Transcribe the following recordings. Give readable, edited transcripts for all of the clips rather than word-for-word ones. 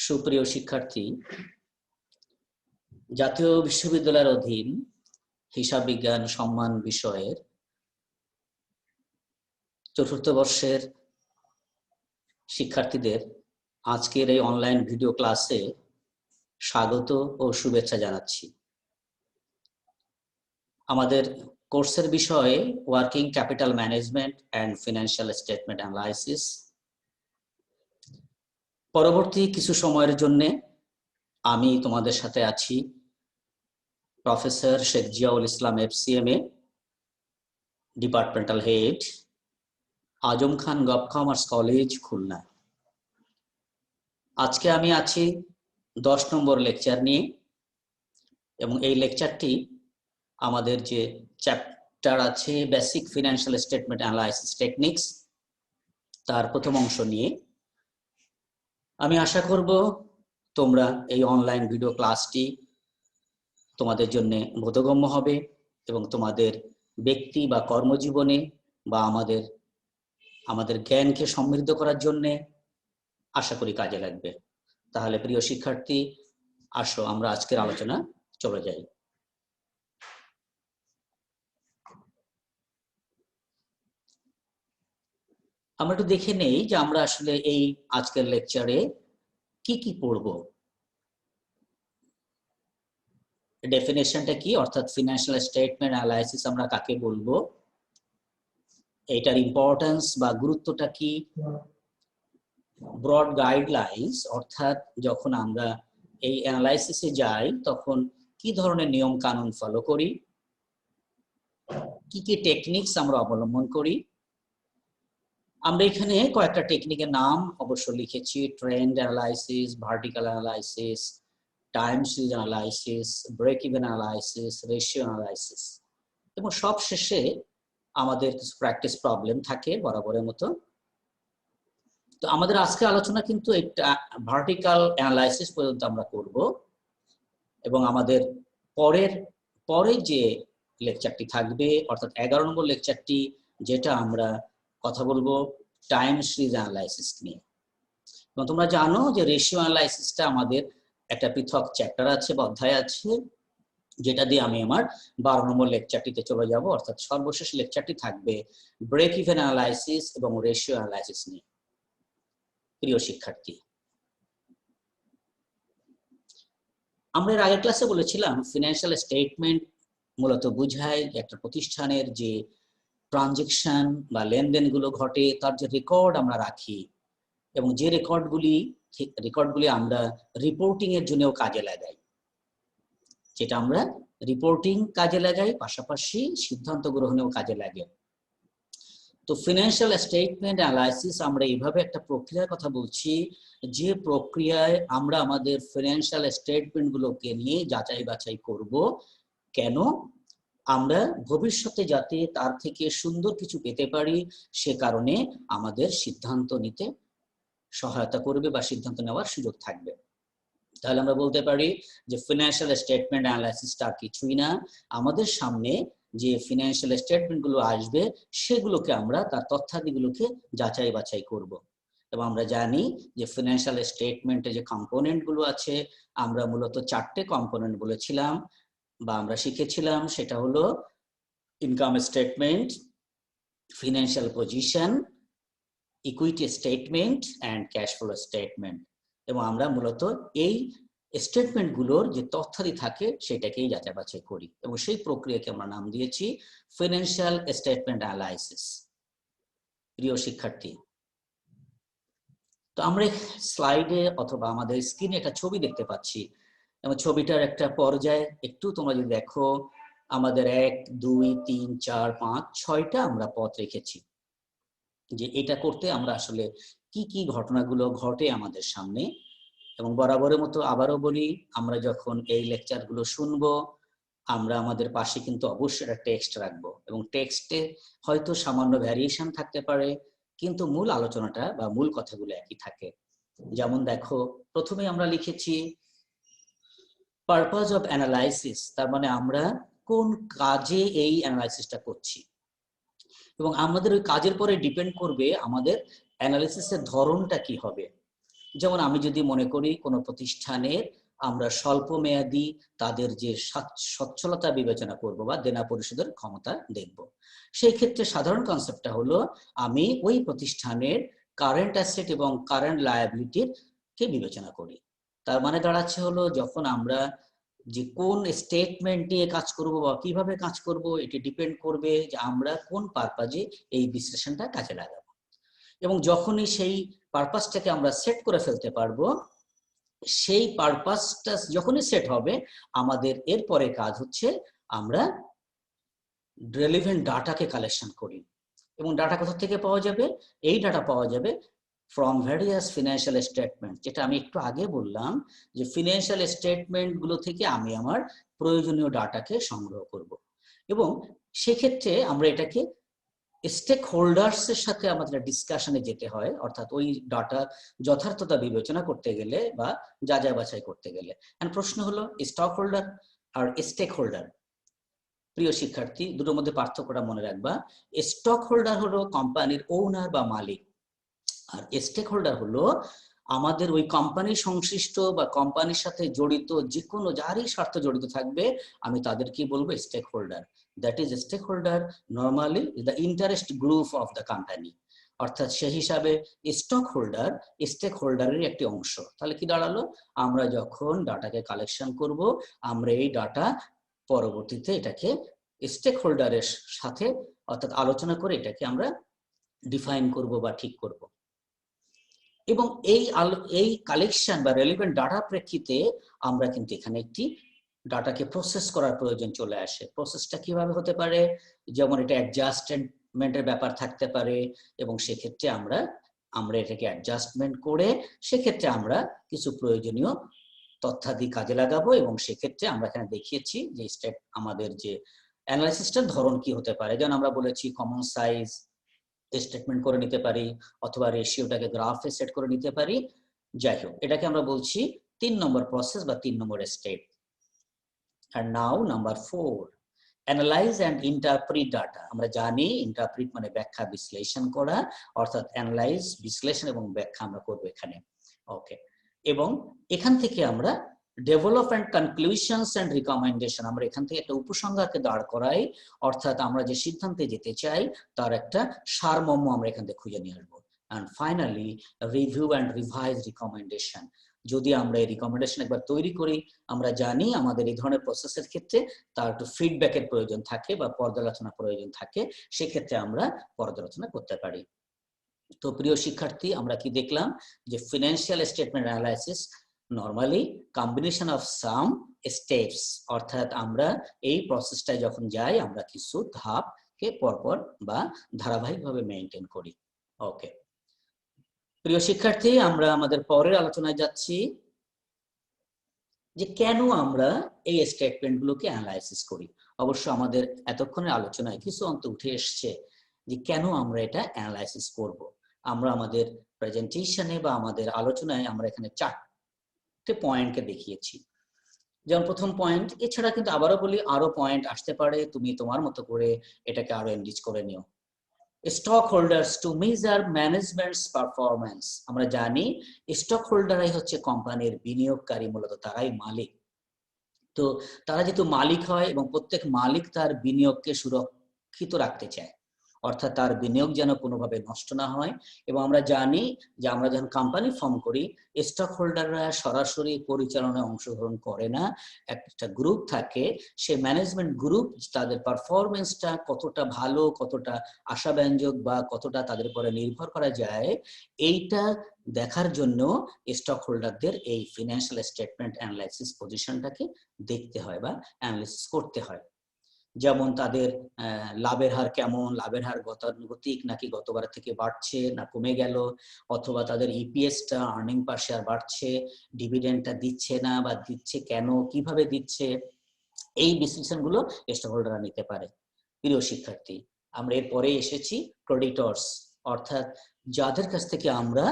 সুপ্রিয় শিক্ষার্থী, জাতীয় বিশ্ববিদ্যালয়ের অধীন হিসাব বিজ্ঞান সম্মান বিষয়ের চতুর্থ বর্ষের শিক্ষার্থীদের আজকের এই অনলাইন ভিডিও ক্লাসে স্বাগত ও শুভেচ্ছা জানাচ্ছি। আমাদের কোর্সের বিষয়ে working capital management and financial statement analysis. পরবর্তী কিছু সময়ের জন্য আমি তোমাদের সাথে আছি প্রফেসর শেখ জিয়াউল ইসলাম FCMA, departmental head, Azam Khan gov commerce college, Khulna. আজকে আমি আছি 10 নম্বর লেকচার নিয়ে, এবং এই লেকচারটি আমাদের যে চ্যাপ্টার আছে basic financial statement analysis techniques, তার প্রথম অংশ নিয়ে। আমি আশা করব তোমরা এই অনলাইন ভিডিও ক্লাসটি তোমাদের জন্য বোধগম্য হবে এবং তোমাদের ব্যক্তি বা কর্মজীবনে বা আমাদের জ্ঞানকে সমৃদ্ধ করার জন্য আশা করি কাজে লাগবে। তাহলে প্রিয় শিক্ষার্থী, আসো আমরা আজকের আলোচনা চলে যাই। আমরা একটু দেখে নেই যে আমরা আসলে এই আজকের লেকচারে কি পড়ব। ডেফিনেশনটা কি, অর্থাৎ ফিনান্সিয়াল স্টেটমেন্ট অ্যানালাইসিস আমরা কাকে বলবো, এটার ইম্পর্টেন্স বা গুরুত্বটা কি, ব্রড গাইডলাইন্স অর্থাৎ যখন আমরা এই অ্যানালাইসিসে যাই তখন কি ধরনের নিয়ম কানুন ফলো করি, কি টেকনিক্স আমরা অবলম্বন করি। আমরা এখানে কয়েকটা টেকনিকের নাম অবশ্য লিখেছি: trend analysis, vertical analysis, time series analysis, break even analysis, ratio analysis, এবং সব শেষে আমাদের কিছু প্র্যাকটিস প্রবলেম থাকে বরাবরের মতো। তো আমাদের আজকে আলোচনা কিন্তু একটা ভার্টিক্যাল অ্যানালাইসিস পর্যন্ত আমরা করব, এবং আমাদের পরে যে লেকচারটি থাকবে অর্থাৎ 11 নম্বর লেকচারটি, যেটা আমরা কথা বলবো টাইম সিরিজ অ্যানালাইসিস নিয়ে। এবং তোমরা জানো যে রেশিও অ্যানালাইসিসটা আমাদের একটা পৃথক চ্যাপ্টার আছে বা অধ্যায় আছে, যেটা দিয়ে আমি আমার 12 নম্বর লেকচারটিতে চলে যাব, অর্থাৎ সর্বশেষ লেকচারটি থাকবে ব্রেক ইভেন অ্যানালাইসিস এবং রেশিও অ্যানালাইসিস নিয়ে। প্রিয় শিক্ষার্থী, আমরা এর আগের ক্লাসে বলেছিলাম ফিনান্সিয়াল স্টেটমেন্ট মূলত বোঝায় একটা প্রতিষ্ঠানের যে ট্রানজেকশন বা লেনদেনগুলো ঘটে তার যে রেকর্ড আমরা রাখি, এবং যে রেকর্ডগুলি আমরা রিপোর্টিং এর জন্যও কাজে লাগাই, যেটা আমরা রিপোর্টিং কাজে লাগাই পাশাপাশি সিদ্ধান্ত গ্রহণেও কাজে লাগে। তো ফিনান্সিয়াল স্টেটমেন্ট অ্যানালাইসিস আমরা এইভাবে একটা প্রক্রিয়ার কথা বলছি, যে প্রক্রিয়ায় আমরা আমাদের ফিনান্সিয়াল স্টেটমেন্টগুলোকে নিয়ে যাচাই বাছাই করব। কেন? আমরা ভবিষ্যতে যাতে তার থেকে সুন্দর কিছু পেতে পারি, সে কারণে আমাদের সিদ্ধান্ত নিতে সহায়তা করবে বা সিদ্ধান্ত নেওয়ার সুযোগ থাকবে। তাহলে আমরা বলতে পারি যে ফিনান্সিয়াল স্টেটমেন্ট অ্যানালাইসিসটা কিছুই না, আমাদের সামনে যে ফিনান্সিয়াল স্টেটমেন্টগুলো আসবে সেগুলোকে আমরা তার তথ্যাদিগুলোকে যাচাই বাছাই করব। এবং আমরা জানি যে ফিনান্সিয়াল স্টেটমেন্টে যে কম্পোনেন্টগুলো আছে, আমরা মূলত 4টে কম্পোনেন্ট বলেছিলাম বা আমরা শিখেছিলাম। সেটা হলো income statement, financial position, equity statement and cash flow statement. এবং আমরা মূলত এই স্টেটমেন্টগুলোর যে তথ্যাদি থাকে সেটাকেই যাচাই বাছাই করি, এবং সেই প্রক্রিয়াকে আমরা নাম দিয়েছি ফিনান্সিয়াল স্টেটমেন্ট অ্যানালাইসিস। প্রিয় শিক্ষার্থী, তো আমরা স্লাইডে অথবা আমাদের স্ক্রিনে একটা ছবি দেখতে পাচ্ছি, এবং ছবিটার একটা পর্যায়ে একটু তোমরা যদি দেখো, আমাদের 1, 2, 3, 4, 5, 6টা আমরা পথ রেখেছি যে এটা করতে আমরা আসলে কি ঘটনাগুলো ঘটে আমাদের সামনে। এবং বরাবরের মতো আবারও বলি, আমরা যখন এই লেকচারগুলো শুনবো আমরা আমাদের পাশে কিন্তু অবশ্যই একটা টেক্সট রাখবো, এবং টেক্সটে হয়তো সামান্য ভ্যারিয়েশন থাকতে পারে, কিন্তু মূল আলোচনাটা বা মূল কথাগুলো একই থাকে। যেমন দেখো, প্রথমে আমরা লিখেছি পারপাস অফ অ্যানালাইসিস, তার মানে আমরা কোন কাজে এই অ্যানালাইসিসটা করছি, এবং আমাদের ওই কাজের পরে ডিপেন্ড করবে আমাদের অ্যানালিসিসের ধরনটা কি হবে। যেমন আমি যদি মনে করি কোনো প্রতিষ্ঠানের আমরা স্বল্প মেয়াদী তাদের যে সচ্ছলতা বিবেচনা করব বা দেনা পরিশোধের ক্ষমতা দেখব, সেই ক্ষেত্রে সাধারণ কনসেপ্টটা হলো আমি ওই প্রতিষ্ঠানের কারেন্ট অ্যাসেট এবং কারেন্ট লায়াবিলিটির কে বিবেচনা করি। তার মানে দাঁড়াচ্ছে হলো যখন আমরা যে কোন স্টেটমেন্ট নিয়ে কাজ করব বা কিভাবে কাজ করব, এটি ডিপেন্ড করবে যে আমরা কোন পারপাজে এই বিশ্লেষণটা কাজে লাগাবো। এবং যখনই সেই পারপাসটাকে আমরা সেট করে ফেলতে পারবো, সেই পারপাসটা যখনই সেট হবে, আমাদের এরপরে কাজ হচ্ছে আমরা রেলিভেন্ট ডাটাকে কালেকশন করি। এবং ডাটা কোথা থেকে পাওয়া যাবে? এই ডাটা পাওয়া যাবে ফ্রম ভ্যারিয়াস ফিনান্সিয়াল স্টেটমেন্ট, যেটা আমি একটু আগে বললাম যে ফিনান্সিয়াল স্টেটমেন্ট গুলো থেকে আমি আমার প্রয়োজনীয় ডাটাকে সংগ্রহ করব। এবং সেক্ষেত্রে আমরা এটাকে স্টেক হোল্ডার্সের সাথে আমাদের ডিসকাশনে যেতে হয়, অর্থাৎ ওই ডাটা যথার্থতা বিবেচনা করতে গেলে বা যাচাই বাছাই করতে গেলে। প্রশ্ন হলো স্টক হোল্ডার আর স্টেক হোল্ডার। প্রিয় শিক্ষার্থী, দুটোর মধ্যে পার্থক্যটা মনে রাখবা। স্টক হোল্ডার হলো কোম্পানির ওনার বা মালিক, আর স্টেক হোল্ডার হলো আমাদের ওই কোম্পানি সংশ্লিষ্ট বা কোম্পানির সাথে জড়িত যে কোনো যারই স্বার্থ জড়িত থাকবে, আমি তাদেরকে বলবো stakeholder. That is stakeholder normally the interest group of the company. অর্থাৎ সেই হিসাবে স্টক হোল্ডার স্টেক হোল্ডারের একটি অংশ। তাহলে কি দাঁড়ালো? আমরা যখন ডাটাকে কালেকশন করব, আমরা এই ডাটা পরবর্তীতে এটাকে স্টেক হোল্ডারের সাথে অর্থাৎ আলোচনা করে এটাকে আমরা ডিফাইন করব বা ঠিক করব। এবং এই কালেকশন বা রেলিভেন্ট ডাটার প্রেক্ষিতে আমরা কিন্তু এখানে একটি ডাটাকে প্রসেস করার প্রয়োজন চলে আসে। প্রসেসটা কিভাবে হতে পারে? যেমন এটা অ্যাডজাস্টমেন্টের ব্যাপার থাকতে পারে, এবং সেক্ষেত্রে আমরা এটাকে অ্যাডজাস্টমেন্ট করে সেক্ষেত্রে আমরা কিছু প্রয়োজনীয় তথ্যাদি কাজে লাগাবো। এবং সেক্ষেত্রে আমরা এখানে দেখিয়েছি যে আমাদের যে অ্যানালাইসিসটার ধরন কি হতে পারে। যেমন আমরা বলেছি কমন সাইজ স্টেটমেন্ট করে নিতে পারি, অথবা রেশিওটাকে গ্রাফে সেট করে নিতে পারি। যাই হোক, এটাকে আমরা বলছি 3 নম্বর প্রসেস বা 3 নম্বর step. And now number 4, analyze and interpret data. আমরা জানি ইন্টারপ্রিট মানে ব্যাখ্যা বিশ্লেষণ করা, অর্থাৎ অ্যানালাইজ বিশ্লেষণ এবং ব্যাখ্যা আমরা করব এখানে। ওকে, এবং এখান থেকে আমরা develop and conclusions and recommendation, আমরা এখান থেকে একটা উপসংহারকে দাঁড় করাই, অর্থাৎ আমরা যে সিদ্ধান্তে যেতে চাই তার একটা সারমর্ম আমরা এখান থেকে খুঁজে নিয়ে আসবো। And finally review and revise recommendation. যদি আমরা এই রিকমেন্ডেশন একবার তৈরি করি, আমরা জানি আমাদের এই ধরনের প্রসেসের ক্ষেত্রে তার একটু ফিডব্যাকের প্রয়োজন থাকে বা পর্যালোচনা প্রয়োজন থাকে, সেক্ষেত্রে আমরা পর্যালোচনা করতে পারি। তো প্রিয় শিক্ষার্থী, আমরা কি দেখলাম যে financial statement analysis normally combination of some steps, অর্থাৎ আমরা এই প্রসেসটায় যখন যাই আমরা কিছু ধাপকে পরপর বা ধারাবাহিকভাবে মেইনটেইন করি। ওকে প্রিয় শিক্ষার্থী, আমরা আমাদের পরের আলোচনায় যাচ্ছি যে কেন আমরা এই স্টেটমেন্টগুলোকে অ্যানালাইসিস করি। অবশ্য আমাদের এতক্ষণের আলোচনায় কিছু অন্ত উঠে এসছে যে কেন আমরা এটা অ্যানালাইসিস করব। আমরা আমাদের প্রেজেন্টেশনে বা আমাদের আলোচনায় আমরা এখানে 4টে পয়েন্টকে দেখিয়েছি। যেমন প্রথম পয়েন্ট, এছাড়া কিন্তু আবারও বলি আরো পয়েন্ট আসতে পারে, তুমি তোমার মতো করে এটাকে আরো এনরিচ করে নিও। Stock holders to measure ম্যানেজমেন্টস performance. আমরা জানি স্টক হোল্ডারই হচ্ছে কোম্পানির বিনিয়োগকারী, মূলত তারাই মালিক। তো তারা যেহেতু মালিক হয় এবং প্রত্যেক মালিক তার বিনিয়োগকে সুরক্ষিত রাখতে চায়, অর্থাৎ তার বিনিয়োগ যেন কোনোভাবে নষ্ট না হয়। এবং আমরা জানি যে আমরা যখন কোম্পানি ফর্ম করি, স্টক হোল্ডাররা সরাসরি পরিচালনায় অংশগ্রহণ করে না, একটা গ্রুপ থাকে, সে ম্যানেজমেন্ট গ্রুপ তাদের পারফরমেন্সটা কতটা ভালো, কতটা আশাব্যঞ্জক বা কতটা তাদের উপরে নির্ভর করা যায়, এইটা দেখার জন্য স্টক হোল্ডারদের এই ফিনান্সিয়াল স্টেটমেন্ট অ্যানালাইসিস পজিশনটাকে দেখতে হয় বা অ্যানালাইসিস করতে হয়। যেমন তাদের লাভের হার কেমন, লাভের হার গতানুগতিক নাকি গতবার থেকে বাড়ছে না কমে গেল, অথবা তাদের ইপিএসটা আর্নিং পার শেয়ার বাড়ছে, ডিভিডেন্ডটা দিচ্ছে না বা দিচ্ছে কেন, কিভাবে দিচ্ছে, এই বিশ্লেষণগুলো স্টক হোল্ডাররা নিতে পারে। প্রিয় শিক্ষার্থী, আমরা এরপরে এসেছি ক্রেডিটর্স, অর্থাৎ যাদের কাছ থেকে আমরা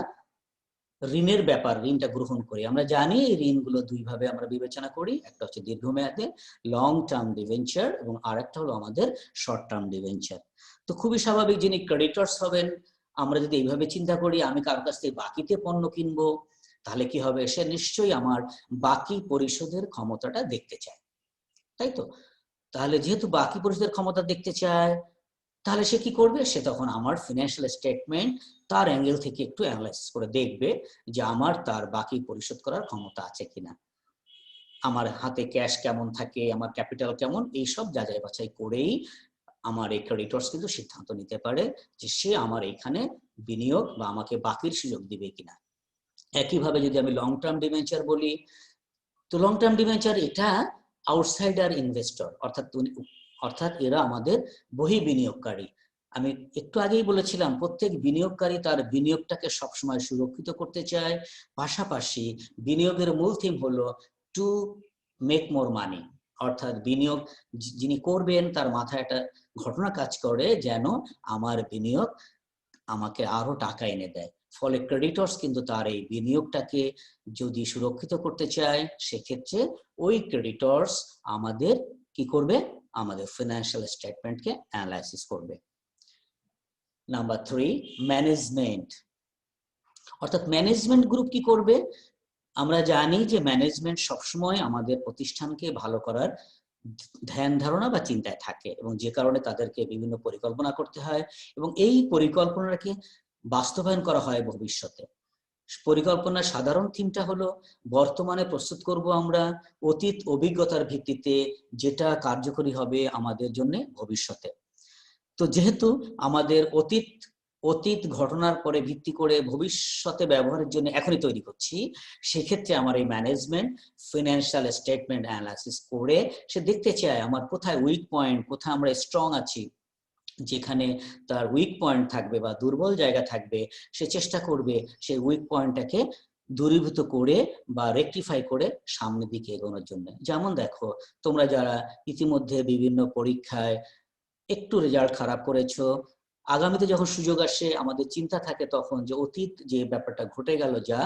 ঋণের ব্যাপার, ঋণটা গ্রহণ করি। আমরা জানি এই ঋণগুলো দুইভাবে আমরা বিবেচনা করি, একটা হচ্ছে দীর্ঘমেয়াদে লং টার্ম ডিভেঞ্চার এবং আরেকটা হলো আমাদের শর্ট টার্ম ডিভেঞ্চার। তো খুবই স্বাভাবিক, যিনি ক্রেডিটর্স হবেন, আমরা যদি এইভাবে চিন্তা করি আমি কারোর কাছ থেকে বাকিতে পণ্য কিনবো, তাহলে কি হবে, সে নিশ্চয়ই আমার বাকি পরিশোধের ক্ষমতাটা দেখতে চায়, তাই তো? তাহলে যেহেতু বাকি পরিশোধের ক্ষমতা দেখতে চায়, তাহলে সে কি করবে, সে তখন আমার ফিনান্সিয়াল স্টেটমেন্ট তার অ্যাঙ্গেল থেকে একটু অ্যানালাইসিস করে দেখবে যে আমার তার বাকি পরিশোধ করার ক্ষমতা আছে কিনা, আমার হাতে ক্যাশ কেমন থাকে, আমার ক্যাপিটাল কেমন, এইসব যাচাই বাছাই করেই আমার এই ক্রেডিটর্স কিন্তু সিদ্ধান্ত নিতে পারে যে সে আমার এখানে বিনিয়োগ বা আমাকে বাকির সুযোগ দিবে কিনা। একইভাবে যদি আমি লং টার্ম ডিবেঞ্চার বলি, তো লং টার্ম ডিবেঞ্চার এটা আউটসাইডার ইনভেস্টর, অর্থাৎ এরা আমাদের বহি বিনিয়োগকারী। আমি একটু আগেই বলেছিলাম প্রত্যেক বিনিয়োগকারী তার বিনিয়োগটাকে সবসময় সুরক্ষিত করতে চায়, পাশাপাশি বিনিয়োগের মূল থিম হলো টু মেক মোর মানি, অর্থাৎ বিনিয়োগ যিনি করবেন তার মাথায় একটা ঘটনা কাজ করে যেন আমার বিনিয়োগ আমাকে আরো টাকা এনে দেয়। ফলে ক্রেডিটর্স কিন্তু তার এই বিনিয়োগটাকে যদি সুরক্ষিত করতে চায়, সেক্ষেত্রে ওই ক্রেডিটর্স আমাদের কি করবে, আমাদের ফিনান্সিয়াল স্টেটমেন্টকে অ্যানালাইসিস করবে। নাম্বার 3, ম্যানেজমেন্ট, অর্থাৎ ম্যানেজমেন্ট গ্রুপ কি করবে, আমরা জানি যে ম্যানেজমেন্ট সবসময় আমাদের প্রতিষ্ঠানকে ভালো করার ধ্যান ধারণা বা চিন্তায় থাকে, এবং যে কারণে তাদেরকে বিভিন্ন পরিকল্পনা করতে হয় এবং এই পরিকল্পনাকে বাস্তবায়ন করা হয় ভবিষ্যতে। পরিকল্পনার সাধারণ থিমটা হলো বর্তমানে প্রস্তুত করব আমরা অতীত অভিজ্ঞতার ভিত্তিতে যেটা কার্যকরী হবে আমাদের জন্য ভবিষ্যতে। তো যেহেতু আমাদের অতীত ঘটনার পরে ভিত্তি করে ভবিষ্যতে ব্যবহারের জন্য এখনই তৈরি করছি, সেক্ষেত্রে আমার এই ম্যানেজমেন্ট ফিনান্সিয়াল স্টেটমেন্ট অ্যানালাইসিস করে সে দেখতে চায় আমার কোথায় উইক পয়েন্ট, কোথায় আমরা স্ট্রং আছি, যেখানে তার উইক পয়েন্ট থাকবে বা দুর্বল জায়গা থাকবে, সে চেষ্টা করবে সেই উইক পয়েন্টটাকে দূরীভূত করে বা রেকটিফাই করে সামনের দিকে এগোনোর জন্য। যেমন দেখো, তোমরা যারা ইতিমধ্যে বিভিন্ন পরীক্ষায় একটু রেজাল্ট খারাপ করেছো, আগামীতে যখন সুযোগ আসে আমাদের চিন্তা থাকে তখন যে অতীত যে ব্যাপারটা ঘটে গেল, যা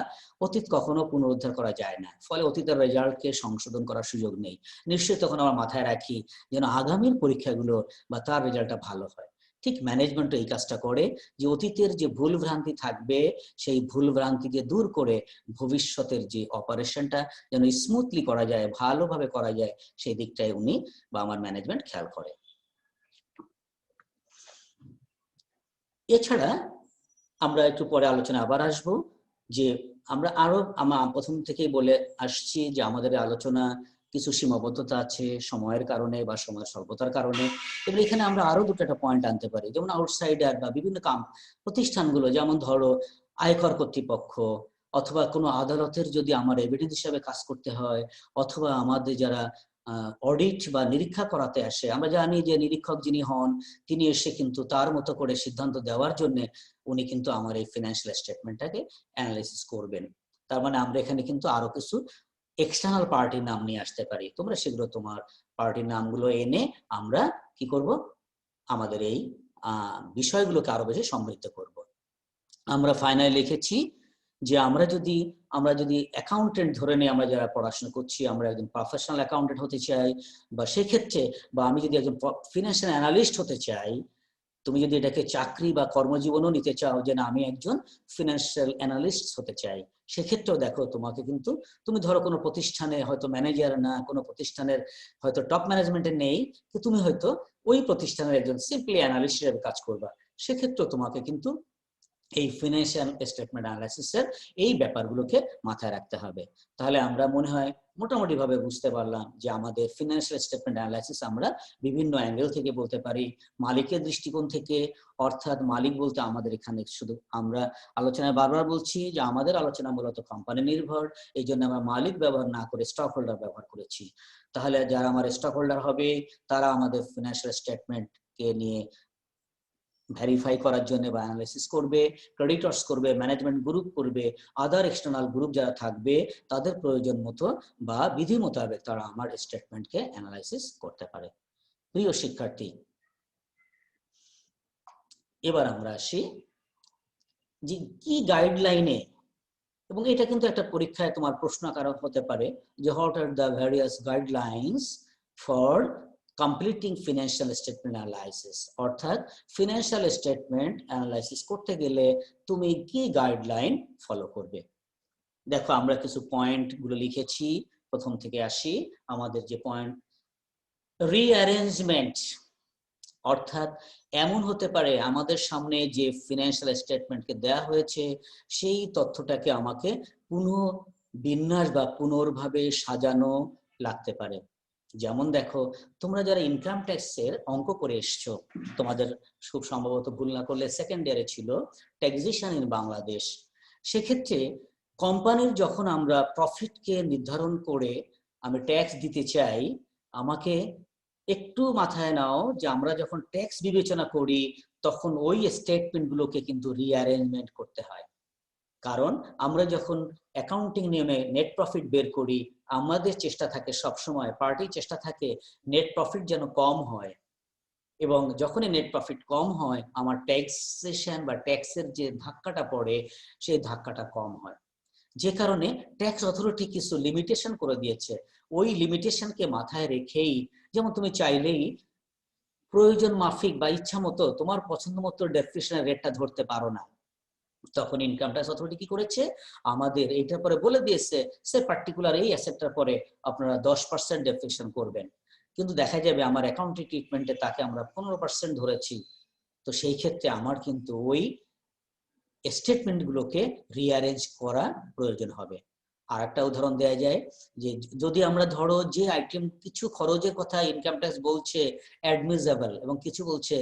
অতীত কখনো পুনরুদ্ধার করা যায় না, ফলে অতীতের রেজাল্টকে সংশোধন করার সুযোগ নেই। নিশ্চয়ই তখন আমরা মাথায় রাখি যেন আগামীর পরীক্ষাগুলো বা তার রেজাল্টটা ভালো হয়। ঠিক ম্যানেজমেন্ট এই কাজটা করে যে অতীতের যে ভুল ভ্রান্তি থাকবে সেই ভুল ভ্রান্তিকে দূর করে ভবিষ্যতের যে অপারেশনটা যেন স্মুথলি করা যায়, ভালোভাবে করা যায়, সেই দিকটাই উনি বা আমার ম্যানেজমেন্ট খেয়াল করে। এছাড়া আমরা একটু পরে আলোচনা আবার আসব যে আমরা প্রথম থেকেই বলে আসছি যে আমাদের আলোচনা কিছু সীমাবদ্ধতা আছে সময়ের কারণে বা সময়ের স্বল্পতার কারণে। এবার এখানে আমরা আরো দুটো পয়েন্ট আনতে পারি, যেমন আউটসাইডার বা বিভিন্ন প্রতিষ্ঠানগুলো, যেমন ধরো আয়কর কর্তৃপক্ষ অথবা কোনো আদালতের যদি আমার এভিডেন্স হিসাবে কাজ করতে হয়, অথবা আমাদের যারা অডিট বা নিরীক্ষা করাতে আসে, আমরা জানি যে নিরীক্ষক যিনি হন তিনি এসে কিন্তু তার মতো করে সিদ্ধান্ত দেওয়ার জন্য উনি কিন্তু আমার এই ফিনান্সিয়াল স্টেটমেন্টটাকে অ্যানালাইসিস করবেন। তার মানে আমরা এখানে কিন্তু আরো কিছু এক্সটার্নাল পার্টির নাম নিয়ে আসতে পারি, তোমরা সেগুলো তোমার পার্টির নামগুলো এনে আমরা কি করব, আমাদের এই বিষয়গুলোকে আরো বেশি সমৃদ্ধ করব। আমরা ফাইনালি লিখেছি যে আমরা যদি অ্যাকাউন্টেন্ট ধরে নিই, আমরা যারা পড়াশোনা করছি আমরা একজন প্রফেশনাল অ্যাকাউন্টেন্ট হতে চাই, বা সেক্ষেত্রে বা আমি যদি একজন ফিনান্সিয়াল অ্যানালিস্ট হতে চাই, তুমি যদি এটাকে চাকরি বা কর্মজীবনও নিতে চাও যে না আমি একজন ফিনান্সিয়াল অ্যানালিস্ট হতে চাই, সেক্ষেত্রেও দেখো তোমাকে কিন্তু তুমি ধরো কোনো প্রতিষ্ঠানে হয়তো ম্যানেজার না, কোনো প্রতিষ্ঠানের হয়তো টপ ম্যানেজমেন্টে নেই, তো তুমি হয়তো ওই প্রতিষ্ঠানের একজন সিম্পলি অ্যানালিস্ট হিসেবে কাজ করবা, সেক্ষেত্রেও তোমাকে কিন্তু এই ফিনান্সিয়াল স্টেটমেন্ট অ্যানালাইসিসের এই ব্যাপারগুলোকে মাথায় রাখতে হবে। তাহলে আমরা মনে হয় মোটামুটি ভাবে বুঝতে পারলাম যে আমাদের ফিনান্সিয়াল স্টেটমেন্ট অ্যানালাইসিস আমরা বিভিন্ন অ্যাঙ্গেল থেকে বলতে পারি। মালিকের দৃষ্টিকোণ থেকে, অর্থাৎ মালিক বলতে আমাদের এখানে শুধু আমরা আলোচনায় বারবার বলছি যে আমাদের আলোচনা মূলত কোম্পানি নির্ভর, এই জন্য আমরা মালিক ব্যবহার না করে স্টক হোল্ডার ব্যবহার করেছি। তাহলে যারা আমার স্টক হোল্ডার হবে তারা আমাদের ফিনান্সিয়াল স্টেটমেন্টকে নিয়ে ভেরিফাই করার জন্য বা অ্যানালাইসিস করবে, ক্রেডিটর্স করবে, ম্যানেজমেন্ট গ্রুপ করবে, আদার এক্সটার্নাল গ্রুপ যারা থাকবে তাদের প্রয়োজন মতো বা বিধি মোতাবেক তারা আমার স্টেটমেন্টকে অ্যানালাইসিস করতে পারে। প্রিয় শিক্ষার্থী, এবার আমরা আসি যে কি গাইডলাইনে, এবং এটা কিন্তু একটা পরীক্ষায় তোমার প্রশ্ন আকার হতে পারে যে what are the various guidelines for completing financial statement analysis, অর্থাৎ ফিনান্সিয়াল স্টেটমেন্ট অ্যানালাইসিস করতে গেলে তুমি কি গাইডলাইন ফলো করবে। দেখো আমরা কিছু পয়েন্ট গুলো লিখেছি, প্রথম থেকে আসি। আমাদের যে পয়েন্ট, রিঅ্যারেঞ্জমেন্ট, অর্থাৎ এমন হতে পারে আমাদের সামনে যে ফিনান্সিয়াল স্টেটমেন্টকে দেয়া হয়েছে সেই তথ্যটাকে আমাকে পুনর্বিন্যাস বা পুনর্ভাবে সাজানো লাগতে পারে। যেমন দেখো, তোমরা যারা ইনকাম ট্যাক্সের অঙ্ক করে এসছো, তোমাদের খুব সম্ভবত ভুল না করলে সেকেন্ড ইয়ারে ছিল ট্যাক্সেশন ইন বাংলাদেশ। সেক্ষেত্রে কোম্পানির যখন আমরা প্রফিটকে নির্ধারণ করে আমি ট্যাক্স দিতে চাই, আমাকে একটু মাথায় নাও যে আমরা যখন ট্যাক্স বিবেচনা করি তখন ওই স্টেটমেন্টগুলোকে কিন্তু রিঅ্যারেঞ্জমেন্ট করতে হয়। কারণ আমরা যখন অ্যাকাউন্টিং নিয়মে নেট প্রফিট বের করি, আমাদের চেষ্টা থাকে সবসময়, পার্টির চেষ্টা থাকে নেট প্রফিট যেন কম হয়, এবং যখনই নেট প্রফিট কম হয় আমার ট্যাক্সেশন বা ট্যাক্সের যে ধাক্কাটা পড়ে সেই ধাক্কাটা কম হয়। যে কারণে ট্যাক্স অথরিটি কিছু লিমিটেশন করে দিয়েছে। ওই লিমিটেশনকে মাথায় রেখেই, যেমন তুমি চাইলেই প্রয়োজন মাফিক বা ইচ্ছা মতো তোমার পছন্দ মতো ডেপ্রিসিয়েশনের রেটটা ধরতে পারো না। তখন ইনকাম ট্যাক্স অথরিটি কি করেছে, আমাদের এইটার পরে বলে দিয়েছে সে পার্টিকুলার এই অ্যাসেটটার পরে আপনারা 10% ডেপ্রিসিয়েশন করবেন। কিন্তু দেখা যাবে আমার অ্যাকাউন্টিং ট্রিটমেন্টে তাকে আমরা 15% ধরেছি। তো সেই ক্ষেত্রে আমার কিন্তু ওই স্টেটমেন্টগুলোকে রিঅ্যারেঞ্জ করা প্রয়োজন হবে। আর একটা উদাহরণ দেওয়া যায় যে যদি আমরা ধরো যে আইটেম কিছু খরচের কথা ইনকাম ট্যাক্স বলছে অ্যাডমিসেবল এবং কিছু বলছে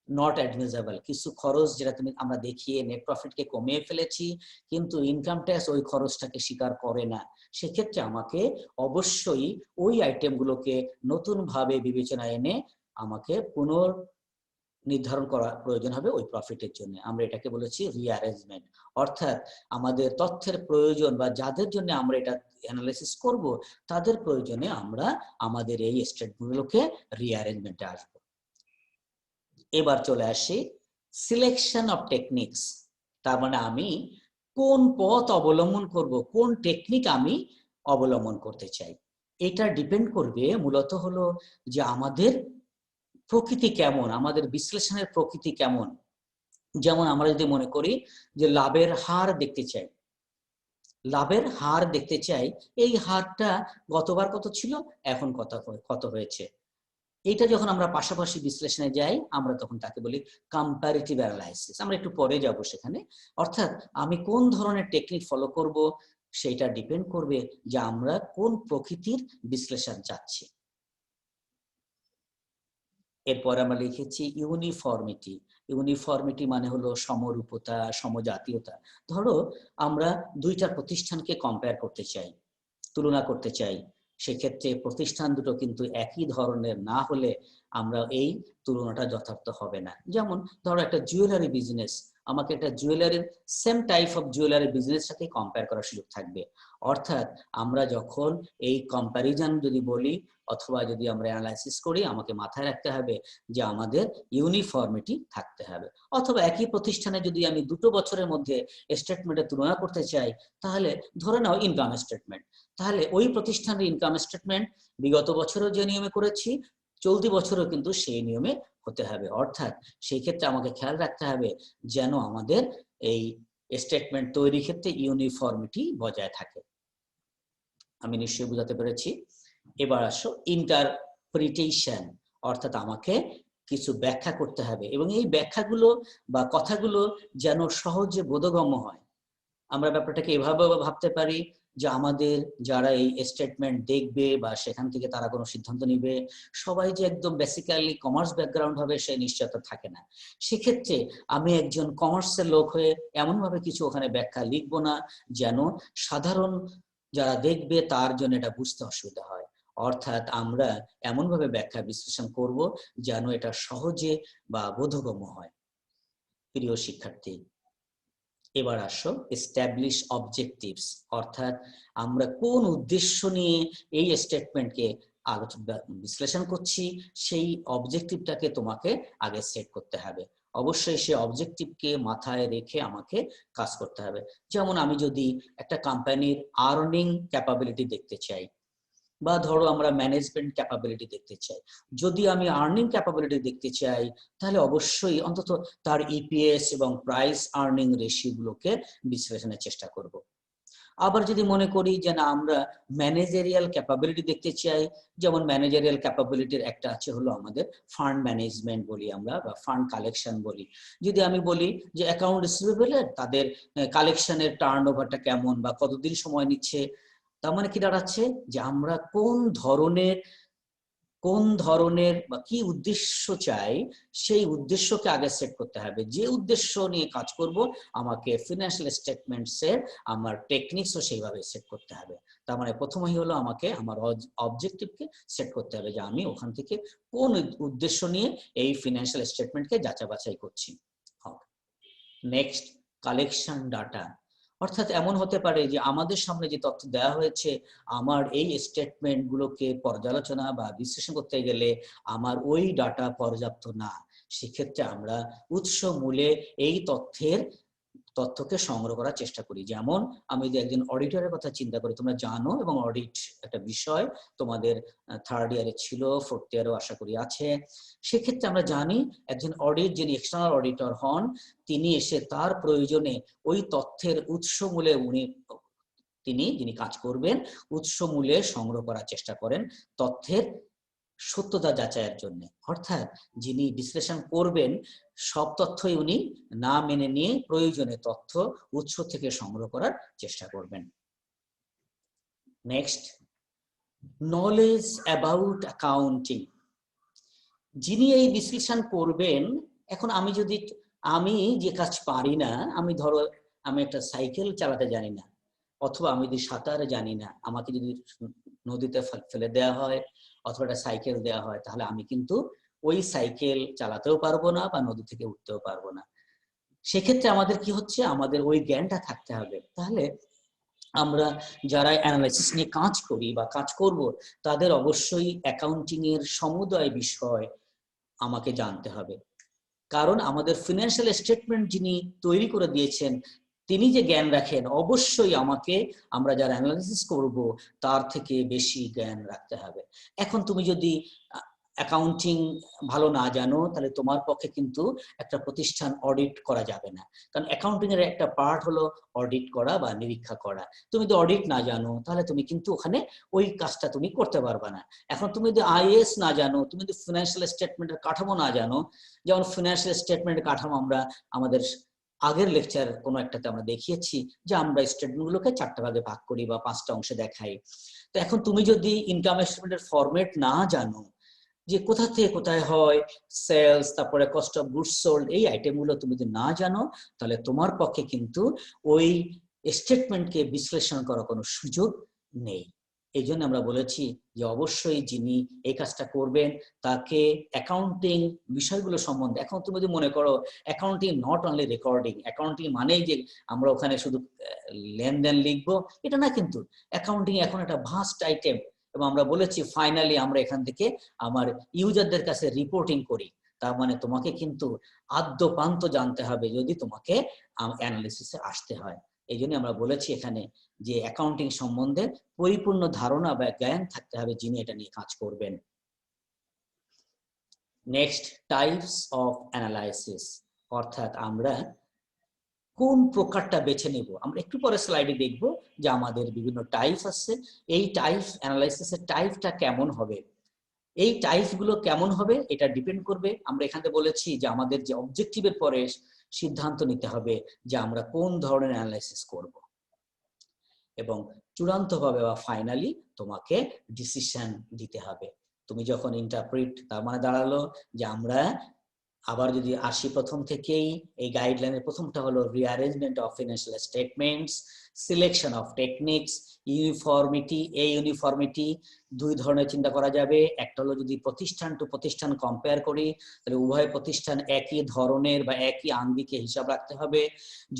নট অ্যাডমিসেবল, কিছু খরচ যেটা আমরা দেখিয়ে নেট প্রফিটকে কমিয়ে ফেলেছি কিন্তু ইনকাম ট্যাক্স ওই খরচটাকে স্বীকার করে না, সেক্ষেত্রে আমাকে অবশ্যই ওই আইটেমগুলোকে নতুন ভাবে বিবেচনায় এনে আমাকে নির্ধারণ করা প্রয়োজন হবে ওই প্রফিটের জন্য। আমরা এটাকে বলেছি রিঅ্যারেঞ্জমেন্ট। অর্থাৎ আমাদের তথ্যের প্রয়োজন বা যাদের জন্য আমরা এটা অ্যানালাইসিস করব তাদের প্রয়োজনে আমরা আমাদের এই স্টেটমেন্টগুলোকে রিঅ্যারেঞ্জমেন্টে আসব। এবার চলে আসি সিলেকশন অফ টেকনিক্স। তার মানে আমি কোন পথ অবলম্বন করব, কোন টেকনিক আমি অবলম্বন করতে চাই। এটা ডিপেন্ড করবে মূলত হলো যে আমাদের প্রকৃতি কেমন, আমাদের বিশ্লেষণের প্রকৃতি কেমন। যেমন আমরা যদি মনে করি যে লাভের হার দেখতে চাই, এই হারটা গতবার কত ছিল, এখন কত হয়েছে, এইটা যখন আমরা পাশাপাশি বিশ্লেষণে যাই আমরা তখন তাকে বলি কম্পারেটিভ অ্যানালাইসিস। আমরা একটু পরে যাব সেখানে। অর্থাৎ আমি কোন ধরনের টেকনিক ফলো করব সেটা ডিপেন্ড করবে যে আমরা কোন প্রকৃতির বিশ্লেষণ চাচ্ছি। এরপর আমরা লিখেছি ইউনিফর্মিটি। ইউনিফর্মিটি মানে হলো সমরূপতা, সমজাতীয়তা। ধরো আমরা দুইটা প্রতিষ্ঠানকে কম্পেয়ার করতে চাই, তুলনা করতে চাই, সেক্ষেত্রে প্রতিষ্ঠান দুটো কিন্তু একই ধরনের না হলে আমরা এই তুলনাটা যথার্থ হবে না। যেমন ধরো একটা জুয়েলারি বিজনেস, আমাকে একটা জুয়েলারির same type of jewellery business সাথে কম্পেয়ার করার সুযোগ থাকবে। অর্থাৎ আমরা যখন এই কম্প্যারিজন যদি বলি অথবা যদি আমরা অ্যানালাইসিস করি আমাকে মাথায় রাখতে হবে যে আমাদের ইউনিফর্মিটি থাকতে হবে। অথবা একই প্রতিষ্ঠানে যদি আমি দুটো বছরের মধ্যে স্টেটমেন্টের তুলনা করতে চাই, তাহলে ধরে নাও ইনকাম স্টেটমেন্ট, তাহলে ওই প্রতিষ্ঠানের ইনকাম স্টেটমেন্ট বিগত বছরও যে নিয়মে করেছি চলতি বছরও কিন্তু সেই নিয়মে হতে হবে। অর্থাৎ সেই ক্ষেত্রে আমাকে খেয়াল রাখতে হবে যেন আমাদের এই স্টেটমেন্ট তৈরির ক্ষেত্রে ইউনিফর্মিটি বজায় থাকে। আমি নিশ্চয়ই বুঝাতে পেরেছি। এবার আসো ইন্টারপ্রিটেশন, অর্থাৎ আমাকে কিছু ব্যাখ্যা করতে হবে এবং এই ব্যাখ্যাগুলো বা কথাগুলো যেন সহজে বোধগম্য হয়। আমরা ব্যাপারটাকে এভাবে ভাবতে পারি যে আমাদের যারা এই স্টেটমেন্ট দেখবে বা সেখান থেকে তারা কোনো সিদ্ধান্ত নিবে সবাই যে একদম বেসিক্যালি কমার্স ব্যাকগ্রাউন্ড হবে সে নিশ্চয়তা থাকে না। সেক্ষেত্রে আমি একজন কমার্সের লোক হয়ে এমনভাবে কিছু ওখানে ব্যাখ্যা লিখবো না যেন সাধারণ যারা দেখবে তার জন্য এটা বুঝতে অসুবিধা হয়। অর্থাৎ আমরা এমনভাবে ব্যাখ্যা বিশ্লেষণ করব যেন এটা সহজে বা বোধগম্য হয়। প্রিয় শিক্ষার্থী, এবার আসো এস্টাবলিশ অবজেক্টিভস, অর্থাৎ আমরা কোন উদ্দেশ্য নিয়ে এই স্টেটমেন্টকে বিশ্লেষণ করছি সেই অবজেক্টিভটাকে তোমাকে আগে সেট করতে হবে। অবশ্যই সেই অবজেক্টিভকে মাথায় রেখে আমাকে কাজ করতে হবে। যেমন আমি যদি একটা কোম্পানির আর্নিং ক্যাপাবিলিটি দেখতে চাই বা ধরো আমরা ম্যানেজমেন্ট ক্যাপাবিলিটি দেখতে চাই, যদি আমি আর্নিং ক্যাপাবিলিটি দেখতে চাই তাহলে অবশ্যই অন্তত তার ইপিএস এবং প্রাইস আর্নিং রেশিওগুলোকে বিশ্লেষণের চেষ্টা করব। আবার যদি মনে করি যে না আমরা ম্যানেজারিয়াল ক্যাপাবিলিটি দেখতে চাই, যেমন ম্যানেজারিয়াল ক্যাপাবিলিটির একটা আছে হলো আমাদের ফান্ড ম্যানেজমেন্ট বলি আমরা, বা ফান্ড কালেকশন বলি। যদি আমি বলি যে অ্যাকাউন্ট রিসিভেবলের তাদের কালেকশনের টার্নওভারটা কেমন বা কতদিন সময় নিচ্ছে, তার মানে কি দাঁড়াচ্ছে যে আমরা কোন ধরনের বা কি উদ্দেশ্য চাই, সেই উদ্দেশ্যকে আগে সেট করতে হবে। যে উদ্দেশ্য নিয়ে কাজ করব আমাকে ফিনান্সিয়াল স্টেটমেন্টসের আমার টেকনিক্সও সেইভাবে সেট করতে হবে। তার মানে প্রথমেই হলো আমাকে আমার অবজেক্টিভকে সেট করতে হবে যে আমি ওখান থেকে কোন উদ্দেশ্য নিয়ে এই ফিনান্সিয়াল স্টেটমেন্টকে যাচাই বাছাই করছি। Next, collection data. অর্থাৎ এমন হতে পারে যে আমাদের সামনে যে তথ্য দেওয়া হয়েছে, আমার এই স্টেটমেন্টগুলোকে পর্যালোচনা বা বিশ্লেষণ করতে গেলে আমার ওই ডাটা পর্যাপ্ত না। সেক্ষেত্রে আমরা উৎস মূলে এই তথ্যকে সংগ্রহ করার চেষ্টা করি। যেমন আমি যদি একজন অডিটরের কথা চিন্তা করি, তোমরা জানো এবং অডিট একটা বিষয় তোমাদের থার্ড ইয়ারে ছিল, ফোর্থ ইয়ারেও আশা করি আছে। সেক্ষেত্রে আমরা জানি একজন অডিট যিনি এক্সটার্নাল অডিটর হন, তিনি এসে তার প্রয়োজনে ওই তথ্যের উৎস মূলে যিনি কাজ করবেন উৎস মূলে সংগ্রহ করার চেষ্টা করেন তথ্যের সত্যতা যাচাইয়ের জন্য। অর্থাৎ যিনি বিশ্লেষণ করবেন সব তথ্যই উনি না মেনে নিয়ে প্রয়োজনে তথ্য উৎস থেকে সংগ্রহ করার চেষ্টা করবেন। Next, knowledge about accounting. যিনি এই বিশ্লেষণ করবেন, এখন আমি যে কাজ পারি না, ধরো আমি একটা সাইকেল চালাতে জানি না, অথবা আমি যদি সাঁতার জানি না, আমাকে যদি নদীতে ফেলে দেওয়া হয় অথবা একটা সাইকেল দেওয়া হয়, তাহলে আমি কিন্তু ওই সাইকেল চালাতেও পারবো না বা নদী থেকে উঠতেও পারবো না। সেক্ষেত্রে আমাদের কি হচ্ছে, আমাদের ওই জ্ঞানটা থাকতে হবে। তাহলে আমরা যারা অ্যানালাইসিস নিয়ে কাজ করি বা কাজ করব, তাদের অবশ্যই অ্যাকাউন্টিং এর সমুদয় বিষয় আমাকে জানতে হবে। কারণ আমাদের ফিনান্সিয়াল স্টেটমেন্ট যিনি তৈরি করে দিয়েছেন, তিনি যে জ্ঞান রাখেন, অবশ্যই আমরা যারা অ্যানালাইসিস করব তার থেকে বেশি জ্ঞান রাখতে হবে। এখন তুমি যদি অ্যাকাউন্টিং ভালো না জানো, তাহলে তোমার পক্ষে কিন্তু একটা প্রতিষ্ঠান অডিট করা যাবে না। কারণ অ্যাকাউন্টিং এর একটা পার্ট হলো অডিট করা বা নিরীক্ষা করা। তুমি যদি অডিট না জানো, তাহলে তুমি কিন্তু ওখানে ওই কাজটা তুমি করতে পারবে না। এখন তুমি যদি আইএএস না জানো, তুমি যদি ফিনান্সিয়াল স্টেটমেন্টের কাঠামো না জানো, যেমন ফিনান্সিয়াল স্টেটমেন্টের কাঠামো আমরা আমাদের আগের লেকচার কোনো একটাতে আমরা দেখিয়েছি যে আমরা স্টেটমেন্টগুলোকে 4টা ভাগে ভাগ করি বা 5টা অংশে দেখাই। তো এখন তুমি যদি ইনকাম স্টেটমেন্টের ফরম্যাট না জানো, যে কোথা থেকে কোথায় হয়, সেলস, তারপরে কস্ট অফ গুডস সোল্ড, এই আইটেমগুলো তুমি যদি না জানো, তাহলে তোমার পক্ষে কিন্তু ওই স্টেটমেন্টকে বিশ্লেষণ করার কোনো সুযোগ নেই। এই জন্য আমরা বলেছি যে অবশ্যই যিনি এই কাজটা করবেন তাকে অ্যাকাউন্টিং বিষয়গুলো সম্বন্ধে, এখন তুমি যদি মনে করো accounting not only recording, accounting মানেই যে আমরা ওখানে শুধু লেনদেন লিখবো, এটা না। কিন্তু অ্যাকাউন্টিং এখন একটা ভাস্ট আইটেম, এবং আমরা বলেছি ফাইনালি আমরা এখান থেকে আমার ইউজারদের কাছে রিপোর্টিং করি। তার মানে তোমাকে কিন্তু আদ্যপান্ত জানতে হবে যদি তোমাকে অ্যানালিসিসে আসতে হয়। এই জন্য আমরা বলেছি এখানে যে অ্যাকাউন্টিং সম্বন্ধে পরিপূর্ণ ধারণা বা জ্ঞান থাকতে হবে যিনি এটা নিয়ে কাজ করবেন। Next, types of analysis. অর্থাৎ আমরা কোন প্রকারটা বেছে নেব, আমরা একটু পরে স্লাইডে দেখব যে আমাদের বিভিন্ন টাইপ আছে। এই টাইপ অ্যানালাইসিসের টাইপটা কেমন হবে, এই টাইপগুলো কেমন হবে এটা ডিপেন্ড করবে। আমরা এখানে বলেছি যে আমাদের যে অবজেক্টিভের পরে সিদ্ধান্ত নিতে হবে যে আমরা কোন ধরনের অ্যানালাইসিস করব, এবং চূড়ান্তভাবে বা ফাইনালি তোমাকে ডিসিশন দিতে হবে। তুমি যখন ইন্টারপ্রিট, তার মানে দাঁড়ালো যে আমরা আবার যদি আসি প্রথম থেকেই, এই গাইডলাইনের প্রথমটা হলো rearrangement of financial statements, selection of techniques, uniformity. এই ইউনিফর্মিটি দুই ধরনের চিন্তা করা যাবে। একটা হলো যদি প্রতিষ্ঠান টু প্রতিষ্ঠান কম্পেয়ার করি, তাহলে উভয় প্রতিষ্ঠান একই ধরনের বা একই আঙ্গিকে হিসাব রাখতে হবে।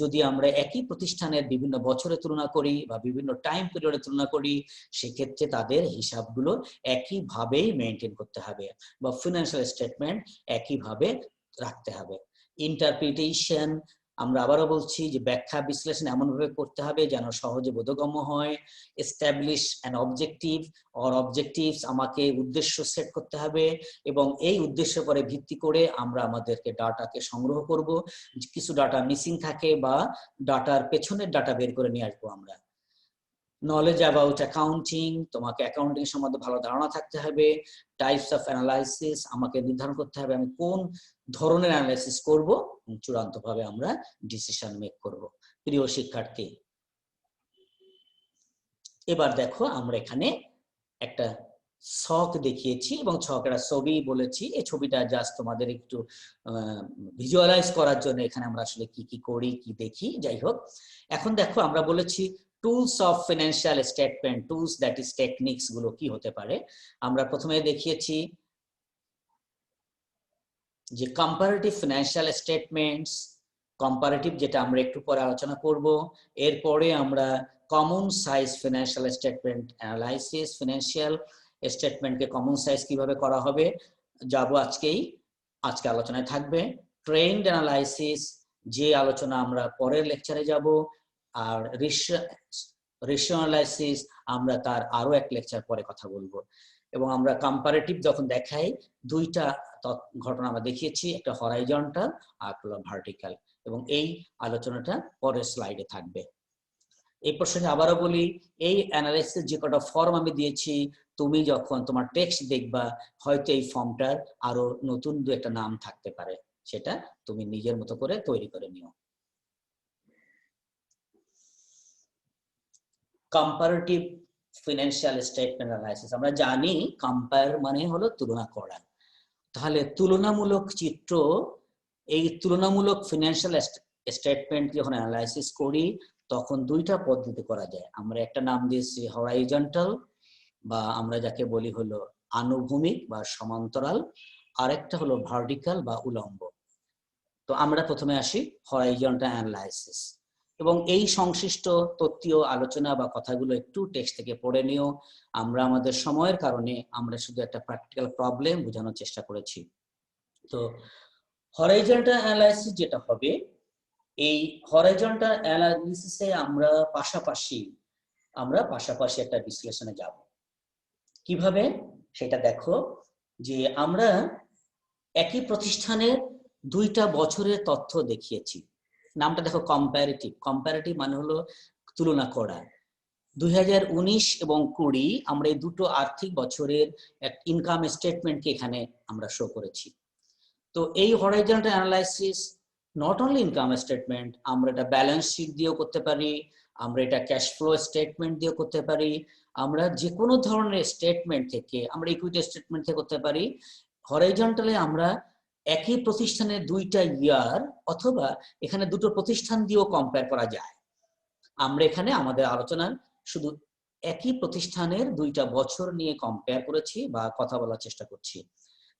যদি আমরা একই প্রতিষ্ঠানের বিভিন্ন বছরে তুলনা করি বা বিভিন্ন টাইম পিরিয়ডে তুলনা করি, সেক্ষেত্রে তাদের হিসাবগুলো একইভাবেই মেনটেন করতে হবে বা ফিনান্সিয়াল স্টেটমেন্ট একইভাবে রাখতে হবে। ইন্টারপ্রিটেশন, আমরা আবারও বলছি যে ব্যাখ্যা বিশ্লেষণ এমনভাবে করতে হবে যেন সহজে বোধগম্য হয়। Establish an objective or objectives, আমাকে উদ্দেশ্য সেট করতে হবে এবং এই উদ্দেশ্যের পরে ভিত্তি করে আমরা আমাদেরকে ডাটাকে সংগ্রহ করব। কিছু ডাটা মিসিং থাকে বা ডাটার পেছনের ডাটা বের করে নিয়ে আসবো আমরা। নলেজ অ্যাবাউট অ্যাকাউন্টিং, তোমাকে অ্যাকাউন্টিং সম্বন্ধে ভালো ধারণা থাকতে হবে। টাইপস অফ অ্যানালাইসিস, আমাকে নির্ধারণ করতে হবে আমি কোন ধরনের অ্যানালাইসিস করব, চূড়ান্তভাবে আমরা ডিসিশন মেক করব। প্রিয় শিক্ষার্থী, এবার দেখো আমরা এখানে একটা ছক দেখিয়েছি এবং ছকের ছবি বলেছি। এই ছবিটা জাস্ট তোমাদের একটু ভিজুয়ালাইজ করার জন্য এখানে আমরা আসলে কি কি করি, কি দেখি, যাই হোক। এখন দেখো আমরা বলেছি tools of financial statement, tools that is techniques গুলো কি হতে পারে। আমরা প্রথমে দেখিয়েছি যে কম্পারেটিভ ফিনান্সিয়াল স্টেটমেন্টস, কম্পারেটিভ যেটা আমরা একটু পরে আলোচনা করব। এরপরে আমরা common size financial statement analysis, financial স্টেটমেন্টকে কমন সাইজ কিভাবে করা হবে যাব আজকে আলোচনায় থাকবে। ট্রেন্ড অ্যানালাইসিস, যে আলোচনা আমরা পরের লেকচারে যাব। আর রেশিও অ্যানালাইসিস আমরা তার আরো এক লেকচার পরে কথা বলবো। এবং আমরা কম্পারেটিভ যখন দেখাই, দুইটা ঘটনা আমরা দেখিয়েছি, একটা হরাইজন্টাল আর একটা ভার্টিক্যাল, এবং এই আলোচনাটা পরের স্লাইডে থাকবে। এই প্রসঙ্গে আবারও বলি, এই অ্যানালাইসিস যে কটা ফর্ম আমি দিয়েছি, তুমি যখন তোমার টেক্সট দেখবা হয়তো এই ফর্মটার আরো নতুন দু একটা নাম থাকতে পারে, সেটা তুমি নিজের মতো করে তৈরি করে নিও। কম্পারেটিভ ফিনান্সিয়াল স্টেটমেন্ট অ্যানালাইসিস, আমরা জানি কম্পেয়ার মানে হলো তুলনা করা। তাহলে তুলনামূলক চিত্র, এই তুলনামূলক ফিনান্সিয়াল স্টেটমেন্ট যখন অ্যানালাইসিস করি তখন দুইটা পদ্ধতি করা যায়। আমরা একটা নাম দিয়েছি হরাইজন্টাল, বা আমরা যাকে বলি হলো আনুভূমিক বা সমান্তরাল, আরেকটা হলো ভার্টিক্যাল বা উলম্ব। তো আমরা প্রথমে আসি হরাইজন্টাল অ্যানালাইসিস, এবং এই সংশ্লিষ্ট তত্ত্বীয় আলোচনা বা কথাগুলো একটু টেক্সট থেকে পড়ে নিও। আমরা আমাদের সময়ের কারণে আমরা শুধু একটা প্র্যাকটিক্যাল প্রবলেম বোঝানোর চেষ্টা করেছি। তো হরাইজন্টাল অ্যানালাইসিস যেটা হবে, এই হরাইজন্টাল অ্যানালিসিসে আমরা পাশাপাশি একটা বিশ্লেষণে যাব। কিভাবে সেটা দেখো, যে আমরা একই প্রতিষ্ঠানের দুইটা বছরের তথ্য দেখিয়েছি। নামটা দেখো কম্পারেটিভ। কম্পারেটিভ মানে হলো তুলনা করা। 2019 এবং 20 আমরা এই দুটো আর্থিক বছরের ইনকাম স্টেটমেন্টকে এখানে আমরা শো করেছি। তো এই horizontal analysis not only income statement, আমরা এটা ব্যালেন্স শিট দিয়েও করতে পারি, আমরা এটা ক্যাশ ফ্লো স্টেটমেন্ট দিয়েও করতে পারি, আমরা যে কোনো ধরনের স্টেটমেন্ট থেকে, আমরা ইকুইটি স্টেটমেন্ট থেকে করতে পারি। হরাইজন্টালে আমরা একই প্রতিষ্ঠানের দুইটা ইয়ার অথবা এখানে দুটো প্রতিষ্ঠান দিয়েও কম্পেয়ার করা যায়। আমরা এখানে আমাদের আলোচনার শুধু একই প্রতিষ্ঠানের দুইটা বছর নিয়ে কম্পেয়ার করেছি বা কথা বলার চেষ্টা করছি।